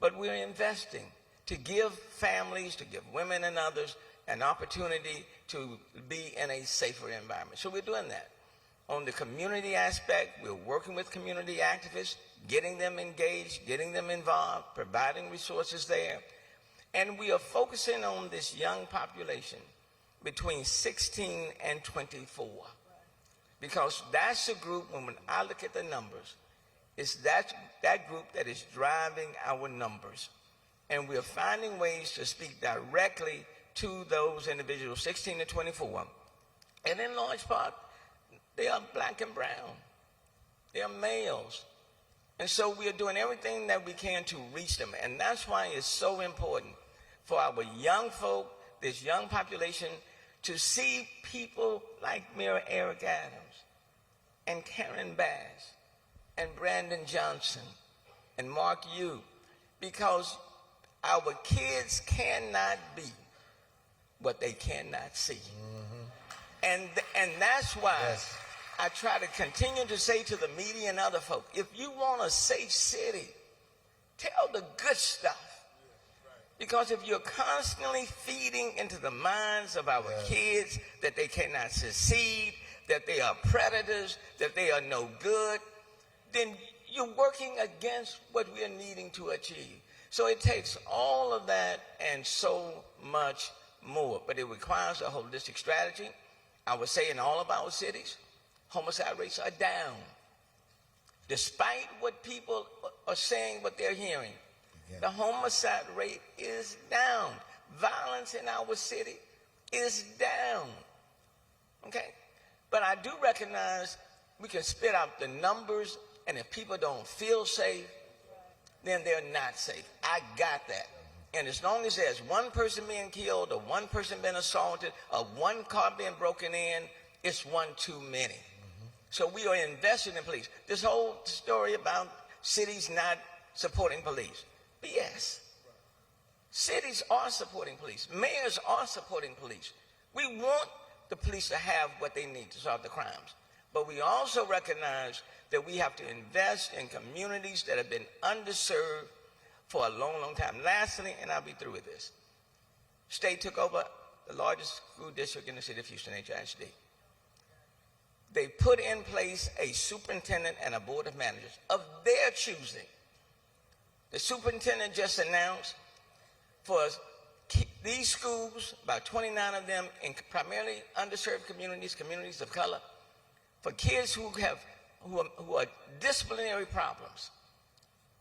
but we're investing to give families, to give women and others an opportunity to be in a safer environment. So we're doing that. On the community aspect, we're working with community activists, getting them engaged, getting them involved, providing resources there. And we are focusing on this young population between 16 and 24. Because that's the group, when I look at the numbers, it's that group that is driving our numbers. And we're finding ways to speak directly to those individuals, 16 to 24. And in large part, they are black and brown. They are males. And so we are doing everything that we can to reach them. And that's why it's so important for our young folk, this young population, to see people like Mayor Eric Adams and Karen Bass and Brandon Johnson and Marc, because our kids cannot be what they cannot see. And that's why I try to continue to say to the media and other folk, if you want a safe city, tell the good stuff. Because if you're constantly feeding into the minds of our kids that they cannot succeed, that they are predators, that they are no good, then you're working against what we are needing to achieve. So it takes all of that and so much more. But it requires a holistic strategy. I would say in all of our cities, homicide rates are down. Despite what people are saying, what they're hearing, the homicide rate is down. Violence in our city is down. Okay? But I do recognize we can spit out the numbers, and if people don't feel safe, then they're not safe. I got that. And as long as there's one person being killed or one person being assaulted or one car being broken in, it's one too many. So we are investing in police. This whole story about cities not supporting police, BS. Cities are supporting police. Mayors are supporting police. We want the police to have what they need to solve the crimes. But we also recognize that we have to invest in communities that have been underserved for a long, long time. Lastly, and I'll be through with this, state took over the largest school district in the city of Houston, HISD. They put in place a superintendent and a board of managers of their choosing. The superintendent just announced for these schools, about 29 of them in primarily underserved communities, communities of color, for kids who are disciplinary problems.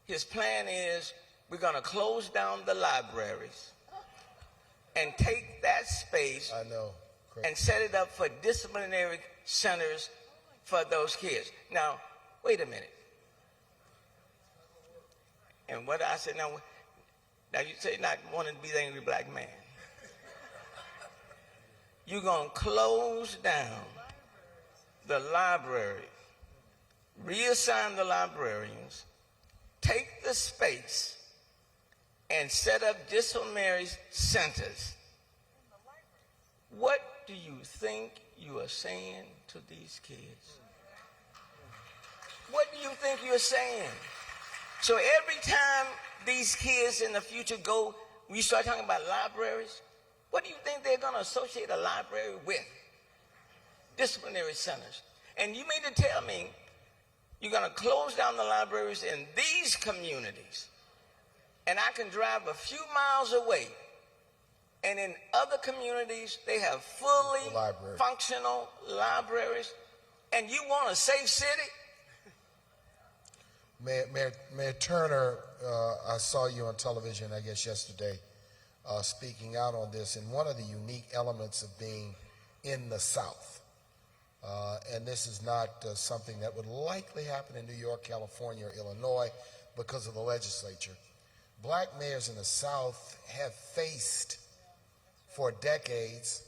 His plan is we're going to close down the libraries and take that space and set it up for disciplinary centers for those kids. Now, wait a minute. And what I said, now you say not wanting to be the angry black man. You're going to close down the library, reassign the librarians, take the space, and set up disciplinary centers. What do you think you are saying to these kids? What do you think you're saying? So every time these kids in the future we start talking about libraries, what do you think they're going to associate a library with? Disciplinary centers. And you mean to tell me you're going to close down the libraries in these communities, and I can drive a few miles away, and in other communities they have fully functional libraries, and you want a safe city? Mayor Turner, I saw you on television, I guess yesterday, speaking out on this, and one of the unique elements of being in the South, and this is not something that would likely happen in New York, California, or Illinois because of the legislature. Black mayors in the South have faced for decades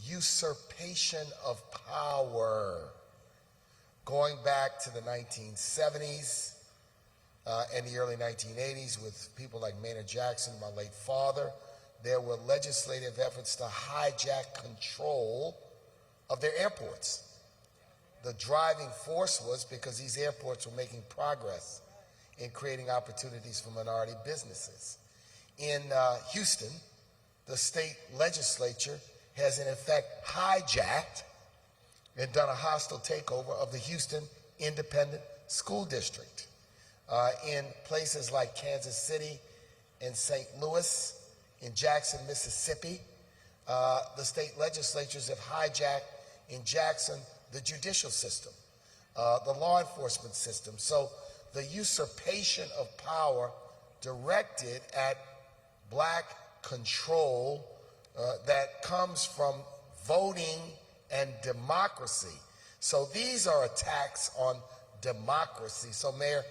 usurpation of power. going back to the 1970s and the early 1980s with people like Maynard Jackson, my late father. There were legislative efforts to hijack control of their airports. The driving force was because these airports were making progress in creating opportunities for minority businesses. In Houston, the state legislature has in effect hijacked and done a hostile takeover of the Houston Independent School District. In places like Kansas City and St. Louis, in Jackson, Mississippi, the state legislatures have hijacked in Jackson the judicial system, the law enforcement system. So the usurpation of power directed at black control that comes from voting and democracy. So these are attacks on democracy. So Mayor,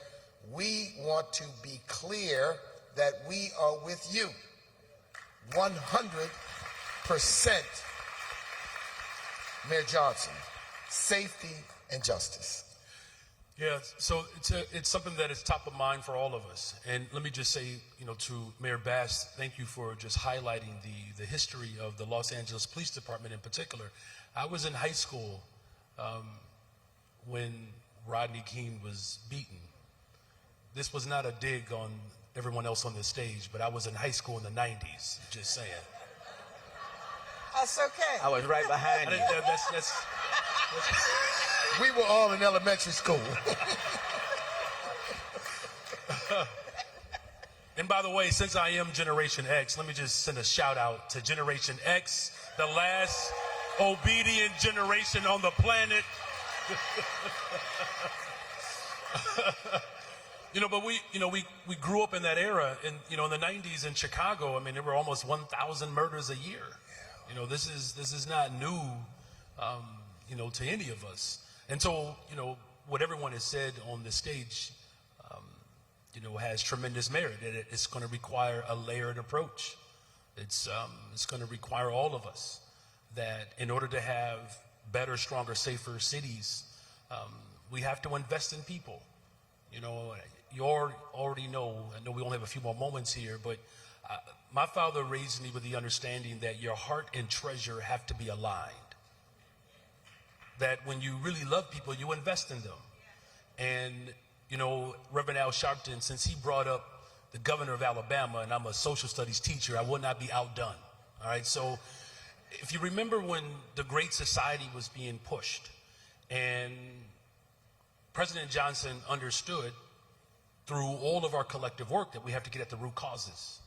we want to be clear that we are with you 100%. Mayor Johnson, safety and justice. Yeah, so it's something that is top of mind for all of us. And let me just say, to Mayor Bass, thank you for just highlighting the history of the Los Angeles Police Department in particular. I was in high school when Rodney King was beaten. This was not a dig on everyone else on the stage, but I was in high school in the 90s, just saying. That's okay. I was right behind you. We were all in elementary school. And by the way, since I am Generation X, let me just send a shout out to Generation X, the last obedient generation on the planet. But we grew up in that era, and in the 90s in Chicago. I mean, there were almost 1,000 murders a year. This is not new, to any of us. And so, what everyone has said on the stage, has tremendous merit. It's going to require a layered approach. It's going to require all of us that in order to have better, stronger, safer cities, we have to invest in people. You already know, I know we only have a few more moments here, but my father raised me with the understanding that your heart and treasure have to be aligned. That when you really love people, you invest in them. And, Reverend Al Sharpton, since he brought up the governor of Alabama, and I'm a social studies teacher, I will not be outdone. All right, so if you remember when the Great Society was being pushed, and President Johnson understood through all of our collective work that we have to get at the root causes,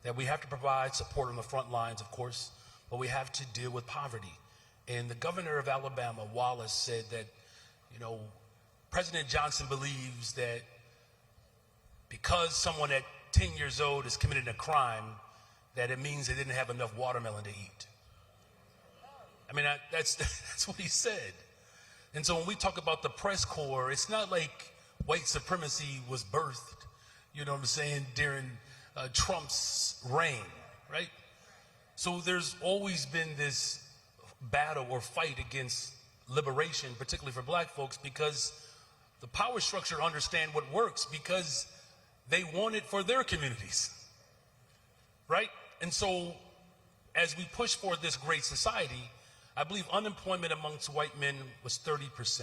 that we have to provide support on the front lines, of course, but we have to deal with poverty. And the governor of Alabama, Wallace, said that, President Johnson believes that because someone at 10 years old has committed a crime, that it means they didn't have enough watermelon to eat. I mean, that's what he said. And so when we talk about the press corps, it's not like white supremacy was birthed, during Trump's reign, right? So there's always been this battle or fight against liberation, particularly for black folks, because the power structure understand what works because they want it for their communities, right? And so as we push for this great society, I believe unemployment amongst white men was 30%.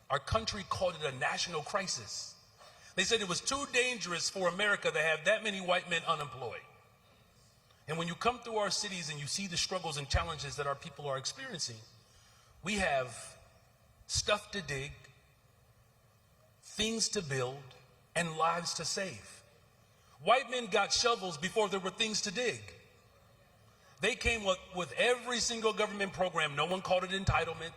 Our country called it a national crisis. They said it was too dangerous for America to have that many white men unemployed. And when you come through our cities and you see the struggles and challenges that our people are experiencing, we have stuff to dig, things to build, and lives to save. White men got shovels before there were things to dig. They came with every single government program. No one called it entitlement.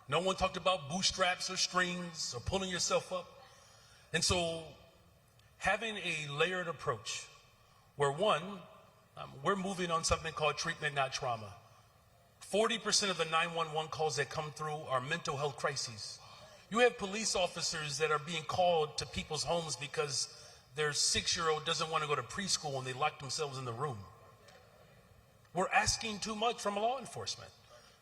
No one talked about bootstraps or strings or pulling yourself up. And so having a layered approach where we're moving on something called treatment, not trauma. 40% of the 911 calls that come through are mental health crises. You have police officers that are being called to people's homes because their 6-year-old doesn't want to go to preschool and they lock themselves in the room. We're asking too much from law enforcement.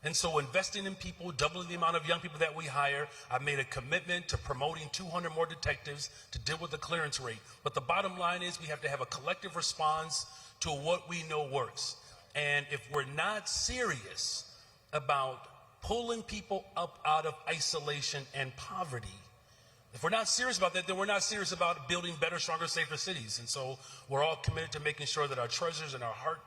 And so investing in people, doubling the amount of young people that we hire, I've made a commitment to promoting 200 more detectives to deal with the clearance rate. But the bottom line is we have to have a collective response to what we know works. And if we're not serious about pulling people up out of isolation and poverty, if we're not serious about that, then we're not serious about building better, stronger, safer cities. And so we're all committed to making sure that our treasures and our heart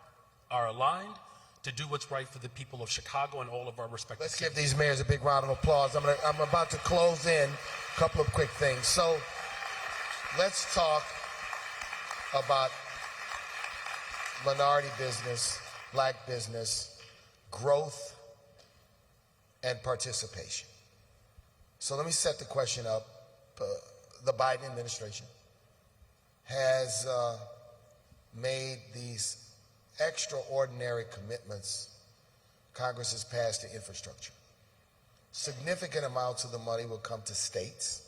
are aligned to do what's right for the people of Chicago and all of our respective Let's cities. give these mayors a big round of applause. I'm about to close in a couple of quick things. So let's talk about minority business, black business, growth, and participation. So let me set the question up. The Biden administration has made these extraordinary commitments Congress has passed to infrastructure. Significant amounts of the money will come to states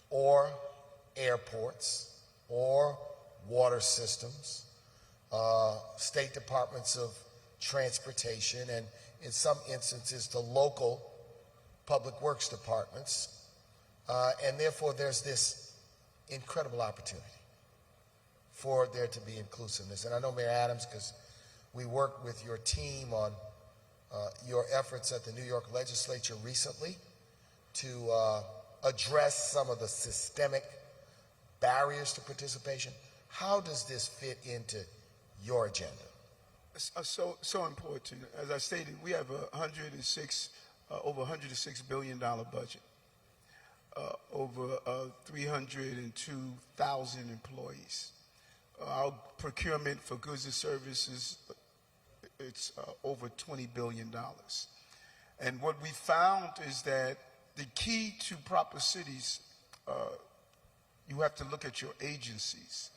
or airports or water systems, state departments of transportation, and in some instances to local public works departments. And therefore there's this incredible opportunity for there to be inclusiveness. And I know Mayor Adams, because we worked with your team on your efforts at the New York legislature recently to address some of the systemic barriers to participation. How does this fit into your agenda? So important. As I stated, we have over $106 billion budget, over 302,000 employees. Our procurement for goods and services, it's over $20 billion. And what we found is that the key to proper cities, you have to look at your agencies.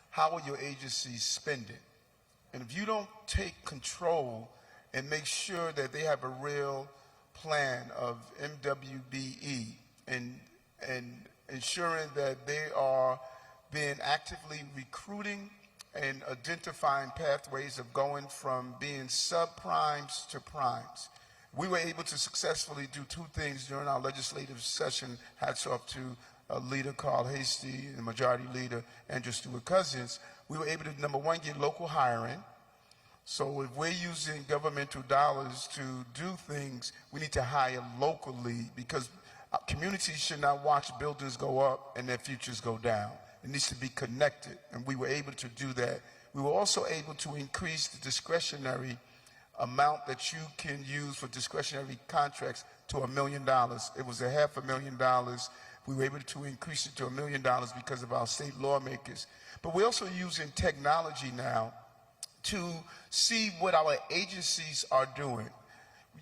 How are your agencies spending? And if you don't take control and make sure that they have a real plan of MWBE and ensuring that they are being actively recruiting and identifying pathways of going from being subprimes to primes. We were able to successfully do two things during our legislative session. Hats off to Leader Carl Hasty and Majority Leader Andrew Stewart-Cousins. We were able to, number one, get local hiring. So if we're using governmental dollars to do things, we need to hire locally, because communities should not watch buildings go up and their futures go down. It needs to be connected, and we were able to do that. We were also able to increase the discretionary amount that you can use for discretionary contracts to $1 million. It was $500,000. We were able to increase it to $1 million because of our state lawmakers. But we're also using technology now to see what our agencies are doing.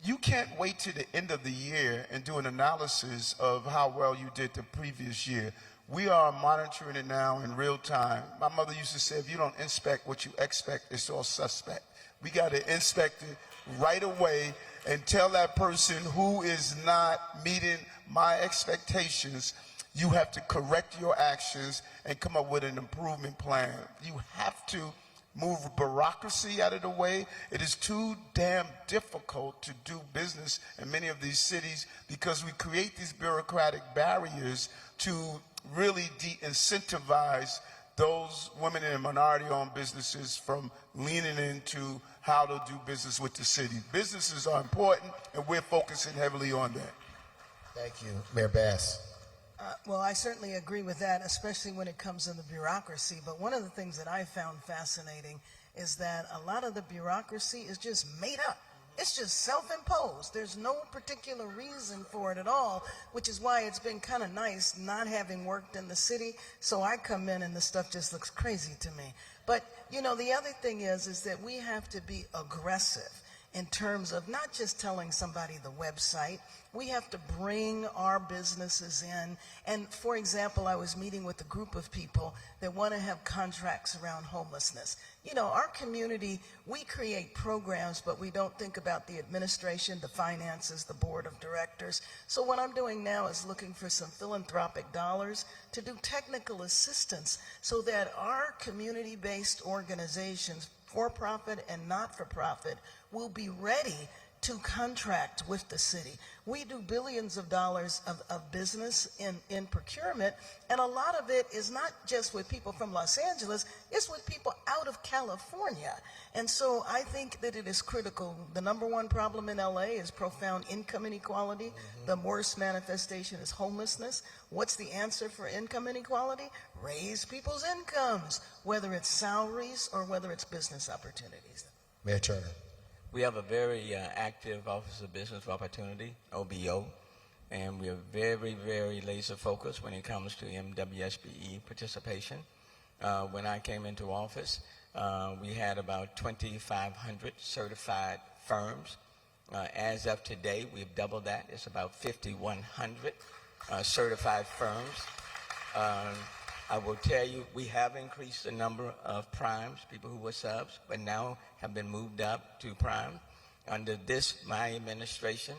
You can't wait to the end of the year and do an analysis of how well you did the previous year. We are monitoring it now in real time. My mother used to say, if you don't inspect what you expect, it's all suspect. We got to inspect it right away and tell that person who is not meeting my expectations, you have to correct your actions and come up with an improvement plan. You have to move bureaucracy out of the way. It is too damn difficult to do business in many of these cities because we create these bureaucratic barriers to really de-incentivize those women and minority-owned businesses from leaning into how to do business with the city. Businesses are important, and we're focusing heavily on that. Thank you, Mayor Bass. Well, I certainly agree with that, especially when it comes to the bureaucracy. But one of the things that I found fascinating is that a lot of the bureaucracy is just made up. It's just self-imposed. There's no particular reason for it at all, which is why it's been kind of nice not having worked in the city. So I come in and the stuff just looks crazy to me. But, you know, the other thing is that we have to be aggressive in terms of not just telling somebody the website. We have to bring our businesses in. And for example, I was meeting with a group of people that want to have contracts around homelessness. You know, our community, we create programs, but we don't think about the administration, the finances, the board of directors. So what I'm doing now is looking for some philanthropic dollars to do technical assistance so that our community-based organizations, for-profit and not-for-profit, will be ready to contract with the city. We do billions of dollars of business in procurement, and a lot of it is not just with people from Los Angeles, it's with people out of California. And so I think that it is critical. The number one problem in LA is profound income inequality. The worst manifestation is homelessness. What's the answer for income inequality? Raise people's incomes, whether it's salaries or whether it's business opportunities. Mayor Turner. We have a very active Office of Business Opportunity, OBO, and we are very, very laser focused when it comes to MWSBE participation. When I came into office, we had about 2,500 certified firms. As of today, we've doubled that. It's about 5,100 certified firms. I will tell you, we have increased the number of primes, people who were subs, but now have been moved up to prime. Under my administration,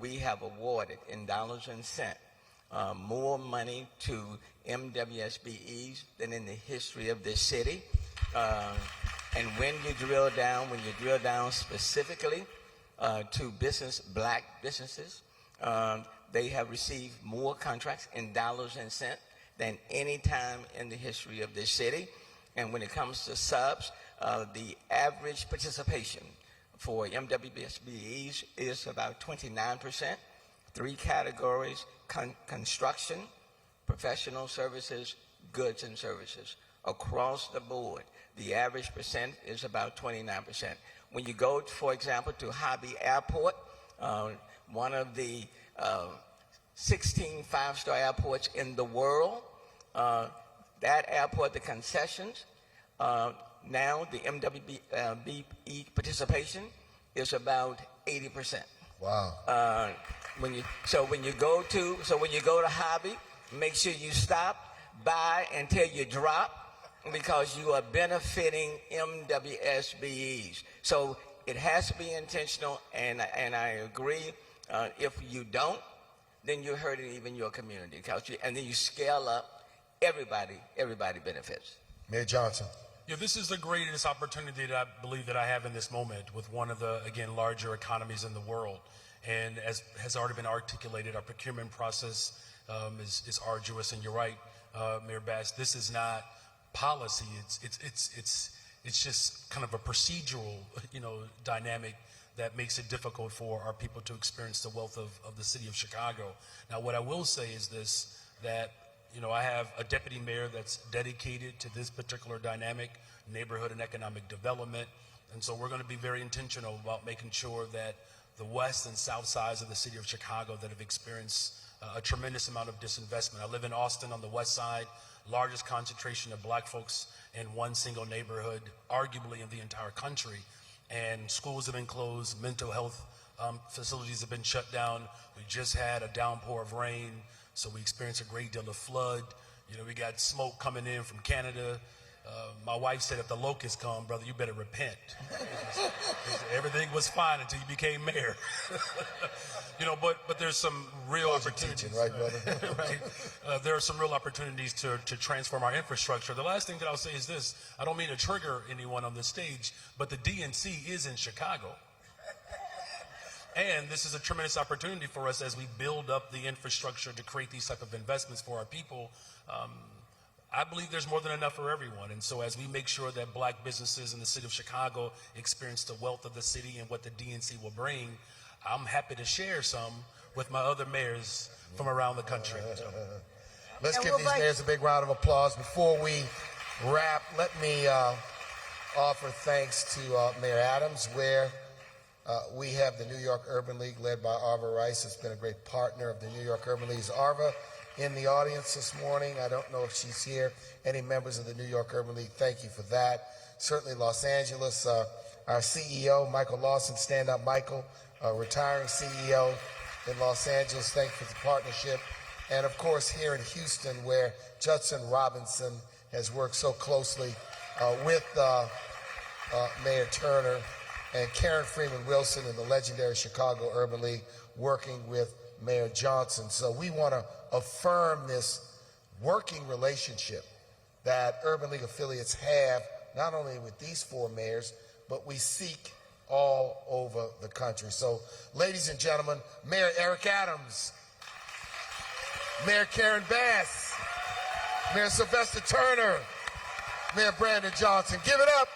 we have awarded in dollars and cents more money to MWSBEs than in the history of this city. And when you drill down specifically to black businesses, they have received more contracts in dollars and cents than any time in the history of this city. And when it comes to subs, the average participation for MWSBEs is about 29%. Three categories: construction, professional services, goods and services. Across the board, the average percent is about 29%. When you go, for example, to Hobby Airport, one of the 16 five-star airports in the world, that airport, the concessions, now the MWBE participation is about 80%. Wow. When you go to Hobby, make sure you stop by until you drop, because you are benefiting MWSBEs. So it has to be intentional, and I agree. If you don't, then you're hurting even your community, and then you scale up. Everybody benefits. Mayor Johnson. Yeah, this is the greatest opportunity that I believe that I have in this moment with one of the, again, larger economies in the world. And as has already been articulated, our procurement process is arduous. And you're right, Mayor Bass, this is not policy. It's just kind of a procedural, dynamic that makes it difficult for our people to experience the wealth of the city of Chicago. Now, what I will say is this, that I have a deputy mayor that's dedicated to this particular dynamic, neighborhood and economic development. And so we're going to be very intentional about making sure that the west and south sides of the city of Chicago that have experienced a tremendous amount of disinvestment. I live in Austin on the west side, largest concentration of black folks in one single neighborhood, arguably in the entire country. And schools have been closed, mental health facilities have been shut down. We just had a downpour of rain, so we experienced a great deal of flood. We got smoke coming in from Canada. My wife said, if the locusts come, brother, you better repent. Everything was fine until you became mayor. But there's some real opportunities. Right, brother? Right. There are some real opportunities to transform our infrastructure. The last thing that I'll say is this. I don't mean to trigger anyone on this stage, but the DNC is in Chicago. And this is a tremendous opportunity for us as we build up the infrastructure to create these type of investments for our people. I believe there's more than enough for everyone. And so as we make sure that black businesses in the city of Chicago experience the wealth of the city and what the DNC will bring, I'm happy to share some with my other mayors from around the country. Let's give these mayors a big round of applause. Before we wrap, let me offer thanks to Mayor Adams, where we have the New York Urban League led by Arva Rice. It's been a great partner of the New York Urban League. Is Arva in the audience this morning? I don't know if she's here. Any members of the New York Urban League, thank you for that. Certainly Los Angeles, our CEO, Michael Lawson, stand up, Michael, retiring CEO in Los Angeles. Thank you for the partnership. And of course here in Houston, where Judson Robinson has worked so closely with Mayor Turner and Karen Freeman Wilson and the legendary Chicago Urban League working with Mayor Johnson. So we want to affirm this working relationship that Urban League affiliates have, not only with these four mayors, but we seek all over the country. So, ladies and gentlemen, Mayor Eric Adams, Mayor Karen Bass, Mayor Sylvester Turner, Mayor Brandon Johnson. Give it up